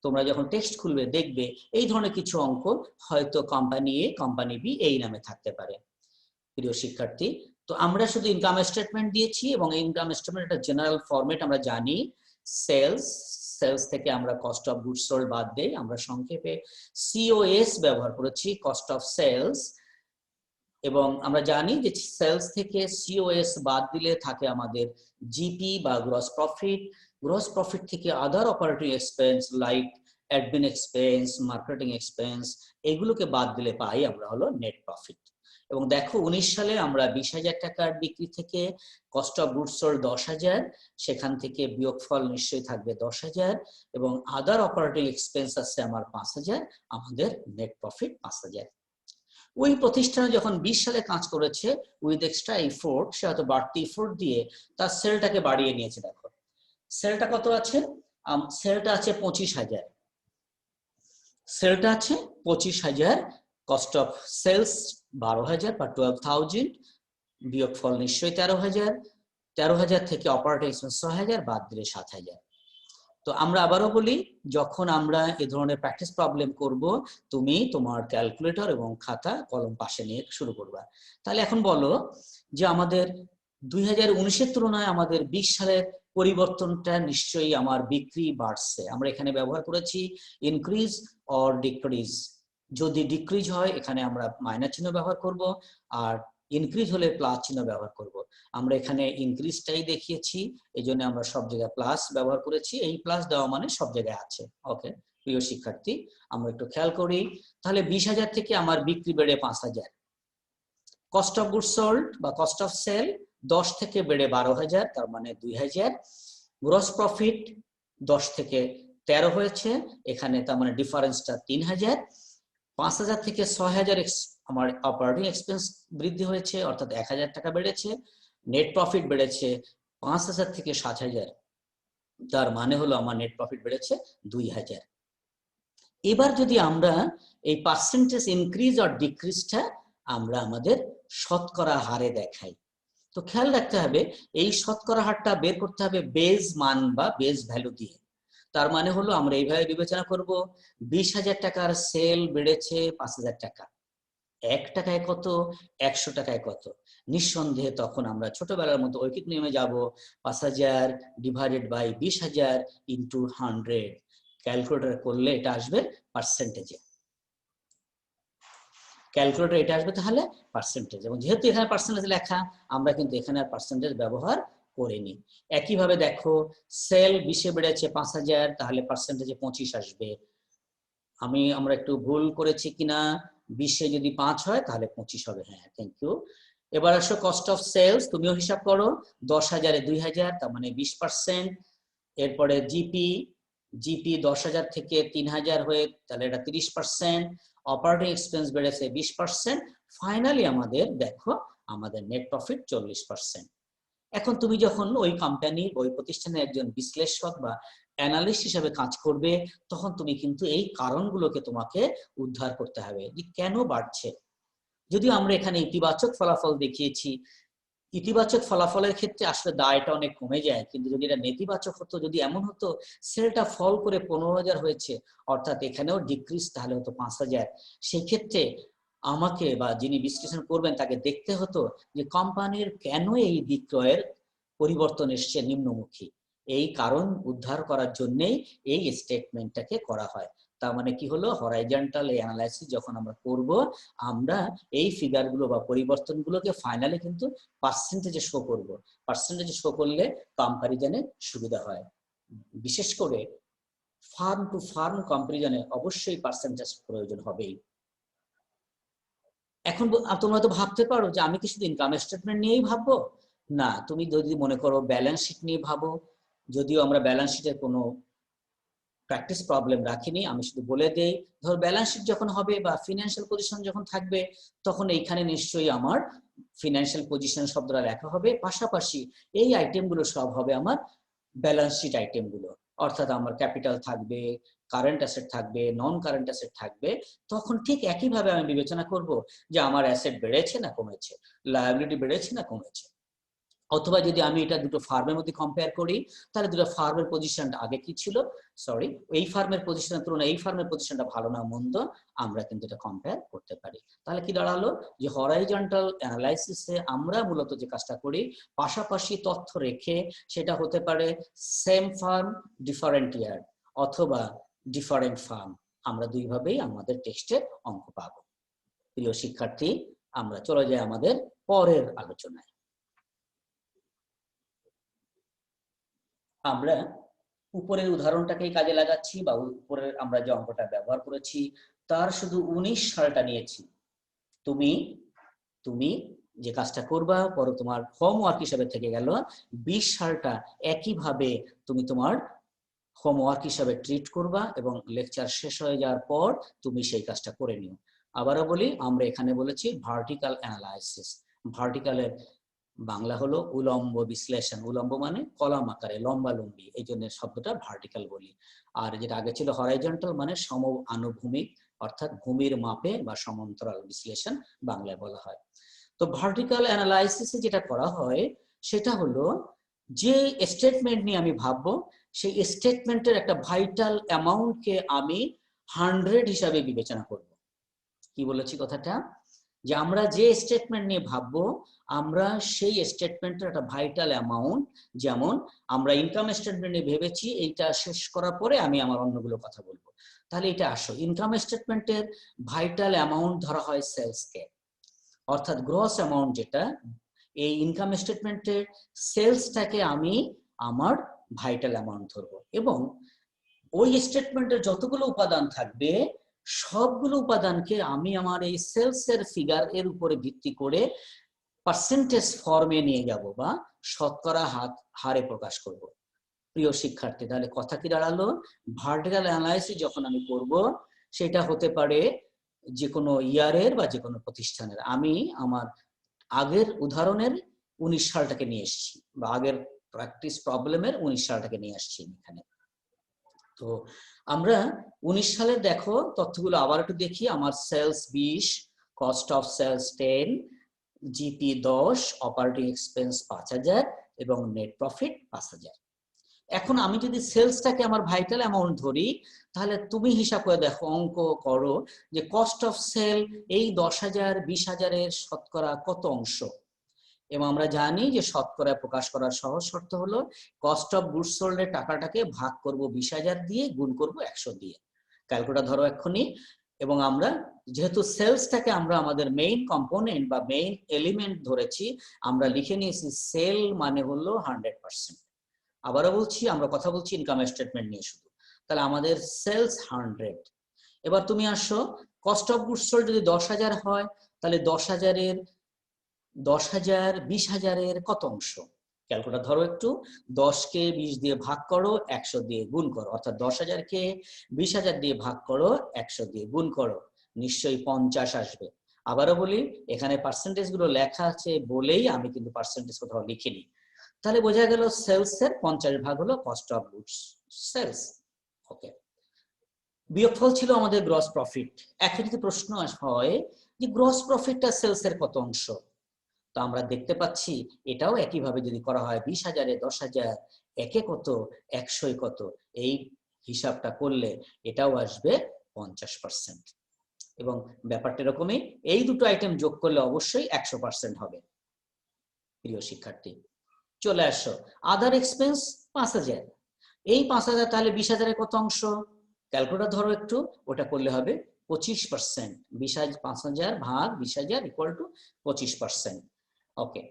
তোমরা যখন টেক্সট খুলবে দেখবে এই ধরনের কিছু অঙ্ক হয়তো কোম্পানি এ, কোম্পানি বি এই নামে থাকতে পারে। প্রিয় শিক্ষার্থী, তো আমরা শুধু ইনকাম স্টেটমেন্ট দিয়েছি, এবং ইনকাম স্টেটমেন্ট একটা জেনারেল ফরম্যাট আমরা জানি। সেলস থেকে আমরা কস্ট অফ গুডস সোল্ড বাদ দেই, আমরা সংক্ষেপে সিওএস ব্যবহার করেছি, কস্ট অফ সেলস। এবং আমরা জানি যে সেলস থেকে সিওএস বাদ দিলে থাকে আমাদের জিপি বা গ্রস প্রফিট। গ্রস প্রফিট থেকে other operating expense like admin expense, marketing expense, এগুলোকে বাদ দিলে পাই আমরা হলো নেট প্রফিট। এবং দেখো 19 সালে আমরা 20,000 টাকার বিক্রি থেকে কস্ট অফ গুডস সোল্ড 10,000, সেখান থেকে বিয়োগফল নিশ্চয়ই থাকবে 10,000, এবং আদার অপারেটিং এক্সপেন্স আছে আমার 5,000, আমাদের নেট প্রফিট 5,000। ওই প্রতিষ্ঠানে যখন 20 সালে কাজ করেছে উইথ এক্সট্রা এফোর্ট, সে হয়তো বাড়তি এফোর্ট দিয়ে তার সেলটাকে বাড়িয়ে নিয়েছে। দেখো সেলটা কত আছে, সেলটা আছে 25,000, সেলটা আছে 25,000, কস্ট অফ সেলস 12,000 বা 12,000, বিয়োগফল নিশ্চয়ই 13,000, 13,000 থেকে অপারেটিং এক্সপেন্স 6,000 বাদ দিলে 7,000। তো আমরা আবারও বলি, যখন আমরা এই ধরনের প্র্যাকটিস প্রবলেম করব, তুমি তোমার ক্যালকুলেটর এবং খাতা কলম পাশে নিয়ে শুরু করবা। তাহলে এখন বলো যে আমাদের 2019-এর তুলনায় আমাদের 20 সালের পরিবর্তনটা নিশ্চয়ই আমার বিক্রি বাড়ছে। আমরা এখানে ব্যবহার করেছি ইনক্রিজ অর ডিক্রিজ। যদি ডিক্রিজ হয় এখানে আমরা মাইনাস চিহ্ন ব্যবহার করব, আর ইনক্রিজ হলে প্লাস চিহ্ন ব্যবহার করব। আমরা এখানে ইনক্রিজটাই দেখিয়েছি, এই জন্য আমরা সব জায়গায় প্লাস ব্যবহার করেছি। এই প্লাস দেওয়া মানে সব জায়গায় আছে। ওকে প্রিয় শিক্ষার্থী, আমরা একটু খেয়াল করি। তাহলে 20,000 থেকে আমার বিক্রি বেড়ে 5,000, কস্ট অফ গুডস সোল্ড বা কস্ট অফ সেল 10 থেকে বেড়ে 12,000, তার মানে 2,000। গ্রস প্রফিট 10 থেকে 13 হয়েছে, এখানে তার মানে ডিফারেন্সটা 3,000। 5,000 থেকে 6,000 আমার অপারেটিং এক্সপেন্স বৃদ্ধি হয়েছে, অর্থাৎ 1,000 টাকা বেড়েছে। নেট প্রফিট বেড়েছে 5,000 থেকে 7,000, তার মানে হলো আমার নেট প্রফিট বেড়েছে 2,000। এবার যদি আমরা এই পার্সেন্টেজ ইনক্রিজ আর ডিক্রিজটা আমরা আমাদের শতকরা হারে দেখাই, তো খেয়াল রাখতে হবে এই শতকরা হারটা বের করতে হবে বেজ মান বা বেজ ভ্যালু দিয়ে। তার মানে হলো আমরা এইভাবে বিবেচনা করব, 20,000 টাকার সেল বেড়েছে 5,000 টাকা, 1 টাকায় কত, 100 টাকায় কত। নিঃসন্দেহে তখন আমরা ছোটবেলার মতো ঐকিক নিয়মে যাব, 5,000 ডিভাইডেড বাই 20,000 ইন্টু 100। ক্যালকুলেটর করলে এটা আসবে পার্সেন্টেজে, ক্যালকুলেটর এটা আসবে তাহলে পার্সেন্টেজ। এবং যেহেতু এখানে পার্সেন্টেজ লেখা, আমরা কিন্তু এখানে আর পার্সেন্টেজ ব্যবহার করিনি। একইভাবে দেখো, সেল 20-এ বেড়েছে 5,000, তাহলে পার্সেন্টেজে 25 আসবে। আমরা একটু ভুল করেছি কিনা, 20-এ যদি 5 হয় তাহলে 25 হবে। হ্যাঁ, থ্যাংক ইউ। এবার আসো কস্ট অফ সেলস, তুমিও হিসাব করো। 10,000-এ 2,000, তার মানে 20%। এরপরে জিপি 10,000 থেকে 3,000 হয়ে, তাহলে এটা 30%। অপারেটিং এক্সপেন্স বেড়েছে 20%। ফাইনালি আমাদের দেখো আমাদের নেট প্রফিট 40%। এখন তুমি যখন ওই কোম্পানির ওই প্রতিষ্ঠানের একজন বিশ্লেষক বা অ্যানালিস্ট হিসেবে কাজ করবে, তখন তুমি কিন্তু এই কারণগুলোকে তোমাকে উদ্ধার করতে হবে যে কেন বাড়ছে। যদিও আমরা এখানে ইতিবাচক ফলাফল দেখিয়েছি, ইতিবাচক ফলাফলের ক্ষেত্রে আসলে দায়টা অনেক কমে যায়, কিন্তু যদি এটা নেতিবাচক হতো, যদি এমন হতো সেলটা ফল করে 15,000 হয়েছে, অর্থাৎ এখানেও ডিক্রিজ, তাহলে হতো 5,000, সেই ক্ষেত্রে আমাকে বা যিনি বিশ্লেষণ করবেন তাকে দেখতে হতো যে কোম্পানির কেন এই বিক্রয়ের পরিবর্তন এসছে নিম্নমুখী। এই কারণ উদ্ধার করার জন্যই এই স্টেটমেন্টটাকে করা হয়। তার মানে কি হলো, হরাইজন্টাল অ্যানালাইসিস যখন আমরা করব, আমরা এই ফিগারগুলো বা পরিবর্তনগুলোকে ফাইনালি কিন্তু পার্সেন্টেজে শো করব। পার্সেন্টেজে শো করলে কম্পারিজনে সুবিধা হয়। বিশেষ করে ফার্ম টু ফার্ম কম্পারিজনে অবশ্যই পার্সেন্টেজ প্রয়োজন হবেই। এখন তোমরা তো ভাবতে পারো যে আমি কি শুধু ইনকাম স্টেটমেন্ট নিয়েই ভাববো? না, তুমি যদি মনে করো ব্যালেন্স শিট নিয়ে ভাবো, যদিও আমরা ব্যালেন্স শিটের কোনো প্র্যাকটিস প্রবলেম রাখিনি, আমি শুধু বলে দেই, ধর ব্যালেন্স শিট যখন হবে বা ফিনান্সিয়াল পজিশন যখন থাকবে, তখন এইখানে নিশ্চয়ই আমার ফিনান্সিয়াল পজিশন শব্দটা লেখা হবে, পাশাপাশি এই আইটেমগুলো সব হবে আমার ব্যালেন্স শিট আইটেমগুলো। অর্থাৎ আমার ক্যাপিটাল থাকবে, কারেন্ট অ্যাসেট থাকবে, নন কারেন্ট অ্যাসেট থাকবে। তখন ঠিক একইভাবে আমি বিবেচনা করব যে আমার অ্যাসেট বেড়েছে না কমেছে, লায়াবিলিটি বেড়েছে না কমেছে। অথবা যদি আমি এটা দুটো ফার্মের মধ্যে কম্পেয়ার করি, তাহলে দুটো ফার্মের পজিশনটা আগে কি ছিল, সরি, এই ফার্মের পজিশনের তুলনায় এই ফার্মের পজিশনটা ভালো না মন্দ, আমরা কিন্তু এটা কম্পেয়ার করতে পারি। তাহলে কি দাঁড়ালো যে হরাইজন্টাল অ্যানালাইসিসে আমরা মূলত যে কাজটা করি, পাশাপাশি তথ্য রেখে, সেটা হতে পারে সেম ফার্ম ডিফারেন্ট ইয়ার অথবা ডিফারেন্ট ফার্ম, আমরা দুইভাবেই আমাদের টেক্সটে অঙ্ক পাবো। প্রিয় শিক্ষার্থী, আমরা চলে যাই আমাদের পরের আলোচনায়। আমরা উপরের উদাহরণটাকেই কাজে লাগাচ্ছি, বা উপরের আমরা যে অঙ্কটা ব্যবহার করেছি তার শুধু 19 সালটা নিয়েছি। তুমি তুমি যে কাজটা করবা, পরে তোমার হোমওয়ার্ক হিসেবে থেকে গেল 20 সালটা একইভাবে তুমি তোমার হোমওয়ার্ক হিসেবে ট্রিট করবা, এবং লেকচার শেষ হয়ে যাওয়ার পর তুমি সেই কাজটা করে নিও। আবারও বলি, আমরা এখানে বলেছি ভার্টিক্যাল অ্যানালাইসিস। ভার্টিক্যালের বাংলা হলো উলম্ব বিশ্লেষণ। উলম্ব মানে কলাম আকারে, লম্বা লম্বি, এই জন্য শব্দটা ভার্টিক্যাল বলি। আর যেটা আগে ছিল হরাইজন্টাল মানে সম আনুভূমিক, অর্থাৎ ভূমির মাপে বা সমান্তরাল বিশ্লেষণ বাংলায় বলা হয়। তো ভার্টিক্যাল অ্যানালাইসিসে যেটা করা হয় সেটা হলো, যে স্টেটমেন্ট নিয়ে আমি ভাববো, সেই স্টেটমেন্টের একটা ভাইটাল অ্যামাউন্টকে আমি 100 হিসাবে বিবেচনা করব। কি বলেছি কথাটা? যে আমরা যে স্টেটমেন্ট নিয়ে ভাববো, আমরা সেই স্টেটমেন্টের একটা ভাইটাল অ্যামাউন্ট, যেমন আমরা ইনকাম স্টেটমেন্ট নিয়ে ভেবেছি, এইটা শেষ করার পরে আমি আমার অন্যগুলো কথা বলবো। তাহলে এটা আসো, ইনকাম স্টেটমেন্টের ভাইটাল অ্যামাউন্ট ধরা হয় সেলসকে, অর্থাৎ গ্রস অ্যামাউন্ট যেটা, এই ইনকাম স্টেটমেন্টের সেলসটাকে আমি আমার ভাইটাল অ্যামাউন্ট ধরবো, এবং ওই স্টেটমেন্টের যতগুলো উপাদান থাকবে সবগুলো উপাদানকে আমি আমার এই সেলস এর ফিগার এর উপরে ভিত্তি করে পার্সেন্টেজ ফর্মে নিয়ে যাব বা শতকরা হারে প্রকাশ করব। প্রিয় শিক্ষার্থী, তাহলে কথা কি দাঁড়ালো? ভার্টিক্যাল অ্যানালাইসিস যখন আমি করব, সেটা হতে পারে যে কোনো ইয়ারের বা যে কোনো প্রতিষ্ঠানের। আমি আমার আগের উদাহরণের 19 সালটাকে নিয়ে এসেছি, বা আগের প্র্যাকটিস প্রবলেমের 19 সালটাকে নিয়ে আসছি এখানে। তো আমরা 19 সালের দেখো তথ্যগুলো আবার একটু দেখি। আমার sales 20, cost of sales 10, GP 10, operating expense 5000 এবং নেট প্রফিট 5000। এখন আমি যদি সেলসটাকে আমার ভাইটাল অ্যামাউন্ট ধরি, তাহলে তুমি হিসাব করে দেখো, অঙ্ক করো যে কস্ট অফ সেল এই 10,000 20,000-এর শতকরা কত অংশ। এবং আমরা জানি যে শতকরা প্রকাশ করার সহজ শর্ত হলো কস্ট অফ গুডস সোল্ড এর টাকাটাকে ভাগ করব 20,000 দিয়ে, গুণ করব 100 দিয়ে। ক্যালকুলেটর ধরো এক্ষুনি। এবং আমরা যেহেতু সেলসটাকে আমরা আমাদের মেইন কম্পোনেন্ট বা মেইন এলিমেন্ট ধরেছি, আমরা লিখে নিয়েছি সেল মানে হলো 100%। আবারও বলছি, আমরা কথা বলছি ইনকাম স্টেটমেন্ট নিয়ে শুধু। তাহলে আমাদের সেলস 100। এবার তুমি আসো, কস্ট অফ গুডস সোল্ড যদি 10,000 হয়, তাহলে 10,000-এর 20,000 কত অংশ? ক্যালকুলেটর ধরো একটু, 10কে 20 দিয়ে ভাগ করো, 100 দিয়ে গুণ করো, অর্থাৎ 10,000-কে 20,000 দিয়ে ভাগ করো, 100 দিয়ে গুণ করো, নিশ্চয়ই 50 আসবে। আবারও বলি, এখানে পার্সেন্টেজ গুলো লেখা আছে বলেই আমি কিন্তু পার্সেন্টেজ কোথাও লিখিনি। তাহলে বোঝা গেল সেলসের 50 ভাগ হলো কস্ট অফ গুডস সেলস। ওকে, বিয়োগফল ছিল আমাদের গ্রস প্রফিট। এখন যদি প্রশ্ন হয় যে গ্রস প্রফিটটা সেলসের কত অংশ, তো আমরা দেখতে পাচ্ছি এটাও একইভাবে যদি করা হয় 20,000-এ 10,000, একে কত, 100-এ কত, এই হিসাবটা করলে এটাও আসবে 50%। এবং ব্যাপারটা এরকমই, এই দুটো আইটেম যোগ করলে অবশ্যই 100% হবে। প্রিয় শিক্ষার্থী, চলে আসো, আদার এক্সপেন্স 5,000। এই 5,000 তাহলে 20,000-এর কত অংশ? ক্যালকুলেটর ধরো একটু, ওটা করলে হবে 25%। 5,000 ভাগ 20,000 equal to 25%। Okay,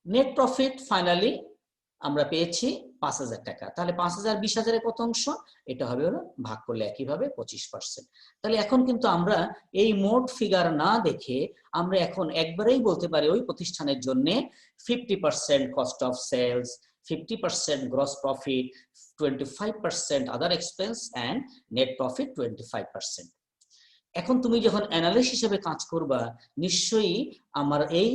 net profit finally আমরা পেয়েছি 5,000 টাকা। তাহলে 5,000 20,000-এর কত অংশ? এটা হবে হলো ভাগ করলে একইভাবে 25%। তাহলে এখন কিন্তু আমরা এই মোট ফিগার না দেখে আমরা এখন একবারেই বলতে পারি ওই প্রতিষ্ঠানের জন্য 50% cost of sales, 50% gross profit, 25% other expense and net profit 25%। এখন তুমি যখন অ্যানালিস্ট হিসেবে কাজ করবা, নিশ্চয়ই আমার এই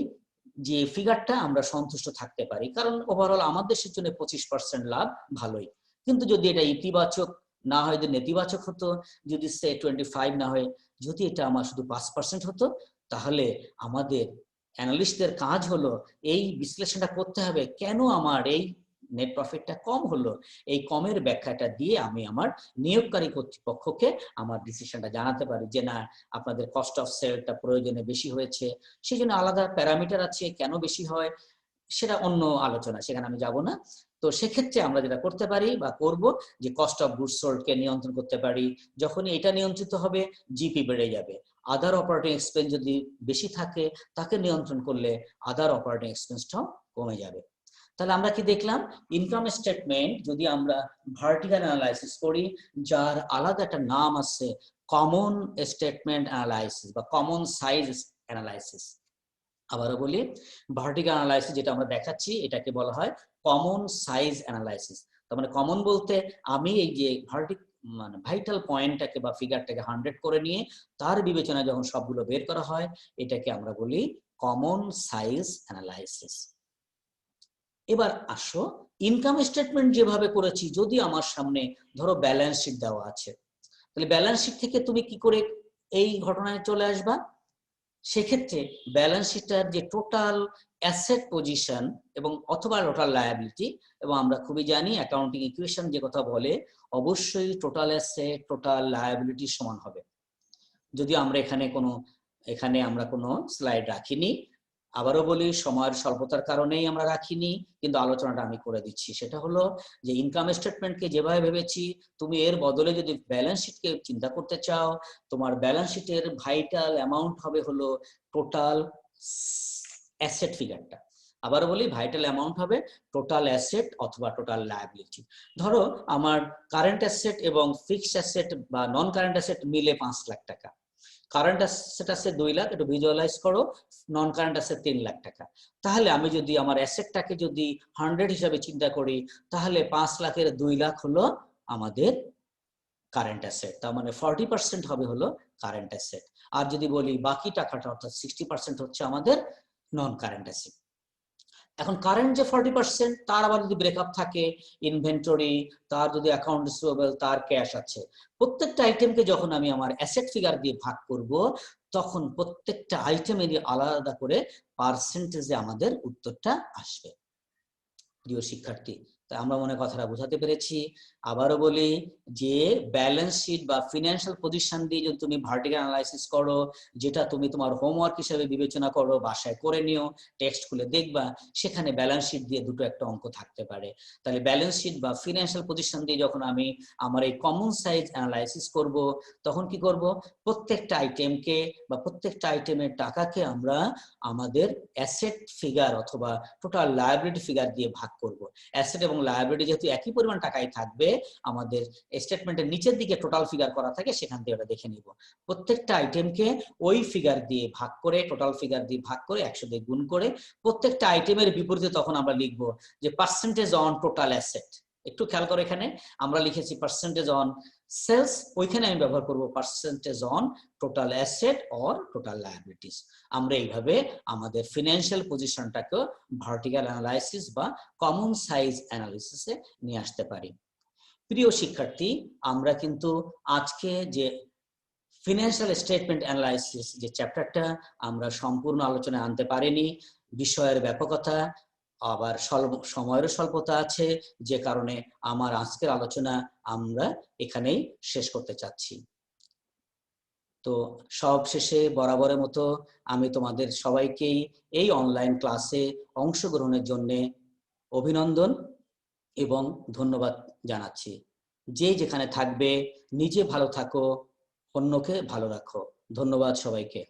যে ফিগারটা আমরা সন্তুষ্ট থাকতে পারি, কারণ ওভারঅল আমার দেশের জন্য 25% লাভ ভালোই। কিন্তু যদি এটা ইতিবাচক না হয়, যদি নেতিবাচক হতো, যদি সে 25 না হয়, যদি এটা আমার শুধু 5% হতো, তাহলে আমাদের অ্যানালিস্টদের কাজ হলো এই বিশ্লেষণটা করতে হবে, কেন আমার এই নেট প্রফিটটা কম হলো। এই কমের ব্যাখ্যাটা দিয়ে আমি আমার নিয়োগকারী কর্তৃপক্ষকে আমার ডিসিশনটা জানাতে পারি যে না, আপনাদের কস্ট অফ সেলটা প্রয়োজনে বেশি হয়েছে, সেই জন্য আলাদা প্যারামিটার আছে, কেন বেশি হয় সেটা অন্য আলোচনা, সেখানে আমি যাব না। তো সেক্ষেত্রে আমরা যেটা করতে পারি বা করব, যে কস্ট অফ গুডস সোল্ডকে নিয়ন্ত্রণ করতে পারি। যখনই এটা নিয়ন্ত্রিত হবে, জিপি বেড়ে যাবে। আদার অপারেটিং এক্সপেন্স যদি বেশি থাকে, তাকে নিয়ন্ত্রণ করলে আদার অপারেটিং এক্সপেন্সটাও কমে যাবে। তাহলে আমরা কি দেখলাম, ইনকাম স্টেটমেন্ট যদি আমরা ভার্টিক্যাল অ্যানালাইসিস করি, যার আলাদা একটা নাম আছে কমন স্টেটমেন্ট অ্যানালাইসিস বা কমন সাইজ অ্যানালাইসিস। আবারও বলি, ভার্টিক্যাল অ্যানালাইসিস যেটা আমরা দেখাচ্ছি এটাকে বলা হয় কমন সাইজ অ্যানালাইসিস। তার মানে কমন বলতে আমি এই যে মানে ভাইটাল পয়েন্টটাকে বা ফিগারটাকে 100 করে নিয়ে তার বিবেচনায় যখন সবগুলো বের করা হয়, এটাকে আমরা বলি কমন সাইজ অ্যানালাইসিস। এবার আসো, ইনকাম স্টেটমেন্ট যেভাবে করেছি, যদি আমার সামনে ধরো ব্যালেন্স শিট দেওয়া আছে, তাহলে ব্যালেন্স শিট থেকে তুমি কি করে এই ঘটনায় চলে আসবা? সেক্ষেত্রে ব্যালেন্স শিটটার যে টোটাল অ্যাসেট পজিশন এবং অথবা টোটাল লায়াবিলিটি, এবং আমরা খুবই জানি অ্যাকাউন্টিং ইকুয়েশন যে কথা বলে, অবশ্যই টোটাল অ্যাসেট টোটাল লায়াবিলিটি সমান হবে। যদি আমরা এখানে আমরা কোনো স্লাইড রাখিনি, আবারও বলি সময়ের স্বল্পতার কারণেই আমরা রাখিনি, কিন্তু আলোচনাটা আমি করে দিচ্ছি। সেটা হলো যে ইনকাম স্টেটমেন্টকে যেভাবে ভেবেছি, তুমি এর বদলে যদি ব্যালেন্স শিটকে চিন্তা করতে চাও, তোমার ব্যালেন্স শিটের ভাইটাল অ্যামাউন্ট হবে হলো টোটাল অ্যাসেট ফিগারটা। আবারও বলি, ভাইটাল অ্যামাউন্ট হবে টোটাল অ্যাসেট অথবা টোটাল লায়াবিলিটি। ধরো আমার কারেন্ট অ্যাসেট এবং ফিক্সড অ্যাসেট বা নন কারেন্ট অ্যাসেট মিলে 5 লাখ টাকা। কারেন্ট অ্যাসেট আছে 2 লাখ, একটু ভিজুয়ালাইজ করো, নন কারেন্ট আছে 3 লাখ টাকা। তাহলে আমি যদি আমার অ্যাসেটটাকে যদি 100 হিসাবে চিন্তা করি, তাহলে 5 লাখের 2 লাখ হলো আমাদের কারেন্ট অ্যাসেট। তার মানে 40% হবে হলো কারেন্ট অ্যাসেট। আর যদি বলি বাকি টাকাটা অর্থাৎ 60% হচ্ছে আমাদের নন কারেন্ট অ্যাসেট। এখন কারেন্ট যে 40%, তার আবার যদি ব্রেকআপ থাকে, ইনভেন্টরি, তার যদি অ্যাকাউন্ট রিসিভেবল, তার ক্যাশ আছে, প্রত্যেকটা আইটেমকে যখন আমি আমার অ্যাসেট ফিগার দিয়ে ভাগ করব, তখন প্রত্যেকটা আইটেমেরই আলাদা করে পার্সেন্টেজে আমাদের উত্তরটা আসবে। প্রিয় শিক্ষার্থী, তাই আমরা মনে কথাটা বোঝাতে পেরেছি। আবারও বলি যে ব্যালেন্স শিট বা ফিনান্সিয়াল পজিশন দিয়ে যদি তুমি ভার্টিক্যাল অ্যানালাইসিস করো, যেটা তুমি তোমার হোমওয়ার্ক হিসেবে বিবেচনা করো, বাসায় করে নিও, টেক্সট খুলে দেখবা, সেখানে ব্যালেন্স শিট দিয়ে দুটো একটা অঙ্ক থাকতে পারে। তাহলে ব্যালেন্স শিট বা ফিনান্সিয়াল পজিশন দিয়ে যখন আমি আমার এই কমন সাইজ অ্যানালাইসিস করব, তখন কি করব, প্রত্যেকটা আইটেমকে বা প্রত্যেকটা আইটেমের টাকাকে আমরা আমাদের অ্যাসেট ফিগার অথবা টোটাল লায়াবিলিটি ফিগার দিয়ে ভাগ করব। অ্যাসেট এবং লায়াবিলিটি যেহেতু একই পরিমাণ টাকাই থাকবে, আমাদের স্টেটমেন্টের নিচের দিকে টোটাল ফিগার করা থাকে, সেখান থেকে ওটা দেখে নিব। প্রত্যেকটা আইটেমকে ওই ফিগার দিয়ে ভাগ করে, টোটাল ফিগার দিয়ে ভাগ করে 100 দিয়ে গুণ করে, প্রত্যেকটা আইটেমের বিপরীতে তখন আমরা লিখব যে পার্সেন্টেজ অন টোটাল অ্যাসেট। একটু খেয়াল করো, এখানে আমরা লিখেছি পার্সেন্টেজ অন সেলস, ওইখানে আমি ব্যবহার করব percentage on total asset or total liabilities. আমরা এইভাবে আমাদের ফিনান্সিয়াল পজিশনটাকে ভার্টিক্যাল অ্যানালাইসিস বা কমন সাইজ অ্যানালিসিসে নিয়ে আসতে পারি। প্রিয় শিক্ষার্থী, আমরা কিন্তু আজকে যে ফিনান্সিয়াল স্টেটমেন্ট অ্যানালাইসিস যে চ্যাপ্টারটা আমরা সম্পূর্ণ আলোচনায় আনতে পারিনি। বিষয়ের ব্যাপকতা, আবার সময়েরও স্বল্পতা আছে, যে কারণে আমার আজকের আলোচনা আমরা এখানেই শেষ করতে চাচ্ছি। তো সব শেষে বরাবরের মতো আমি তোমাদের সবাইকেই এই অনলাইন ক্লাসে অংশগ্রহণের জন্য অভিনন্দন এবং ধন্যবাদ জানাচ্ছি। যে যেখানে থাকবে, নিজে ভালো থাকো, অন্যকে ভালো রাখো। ধন্যবাদ সবাইকে।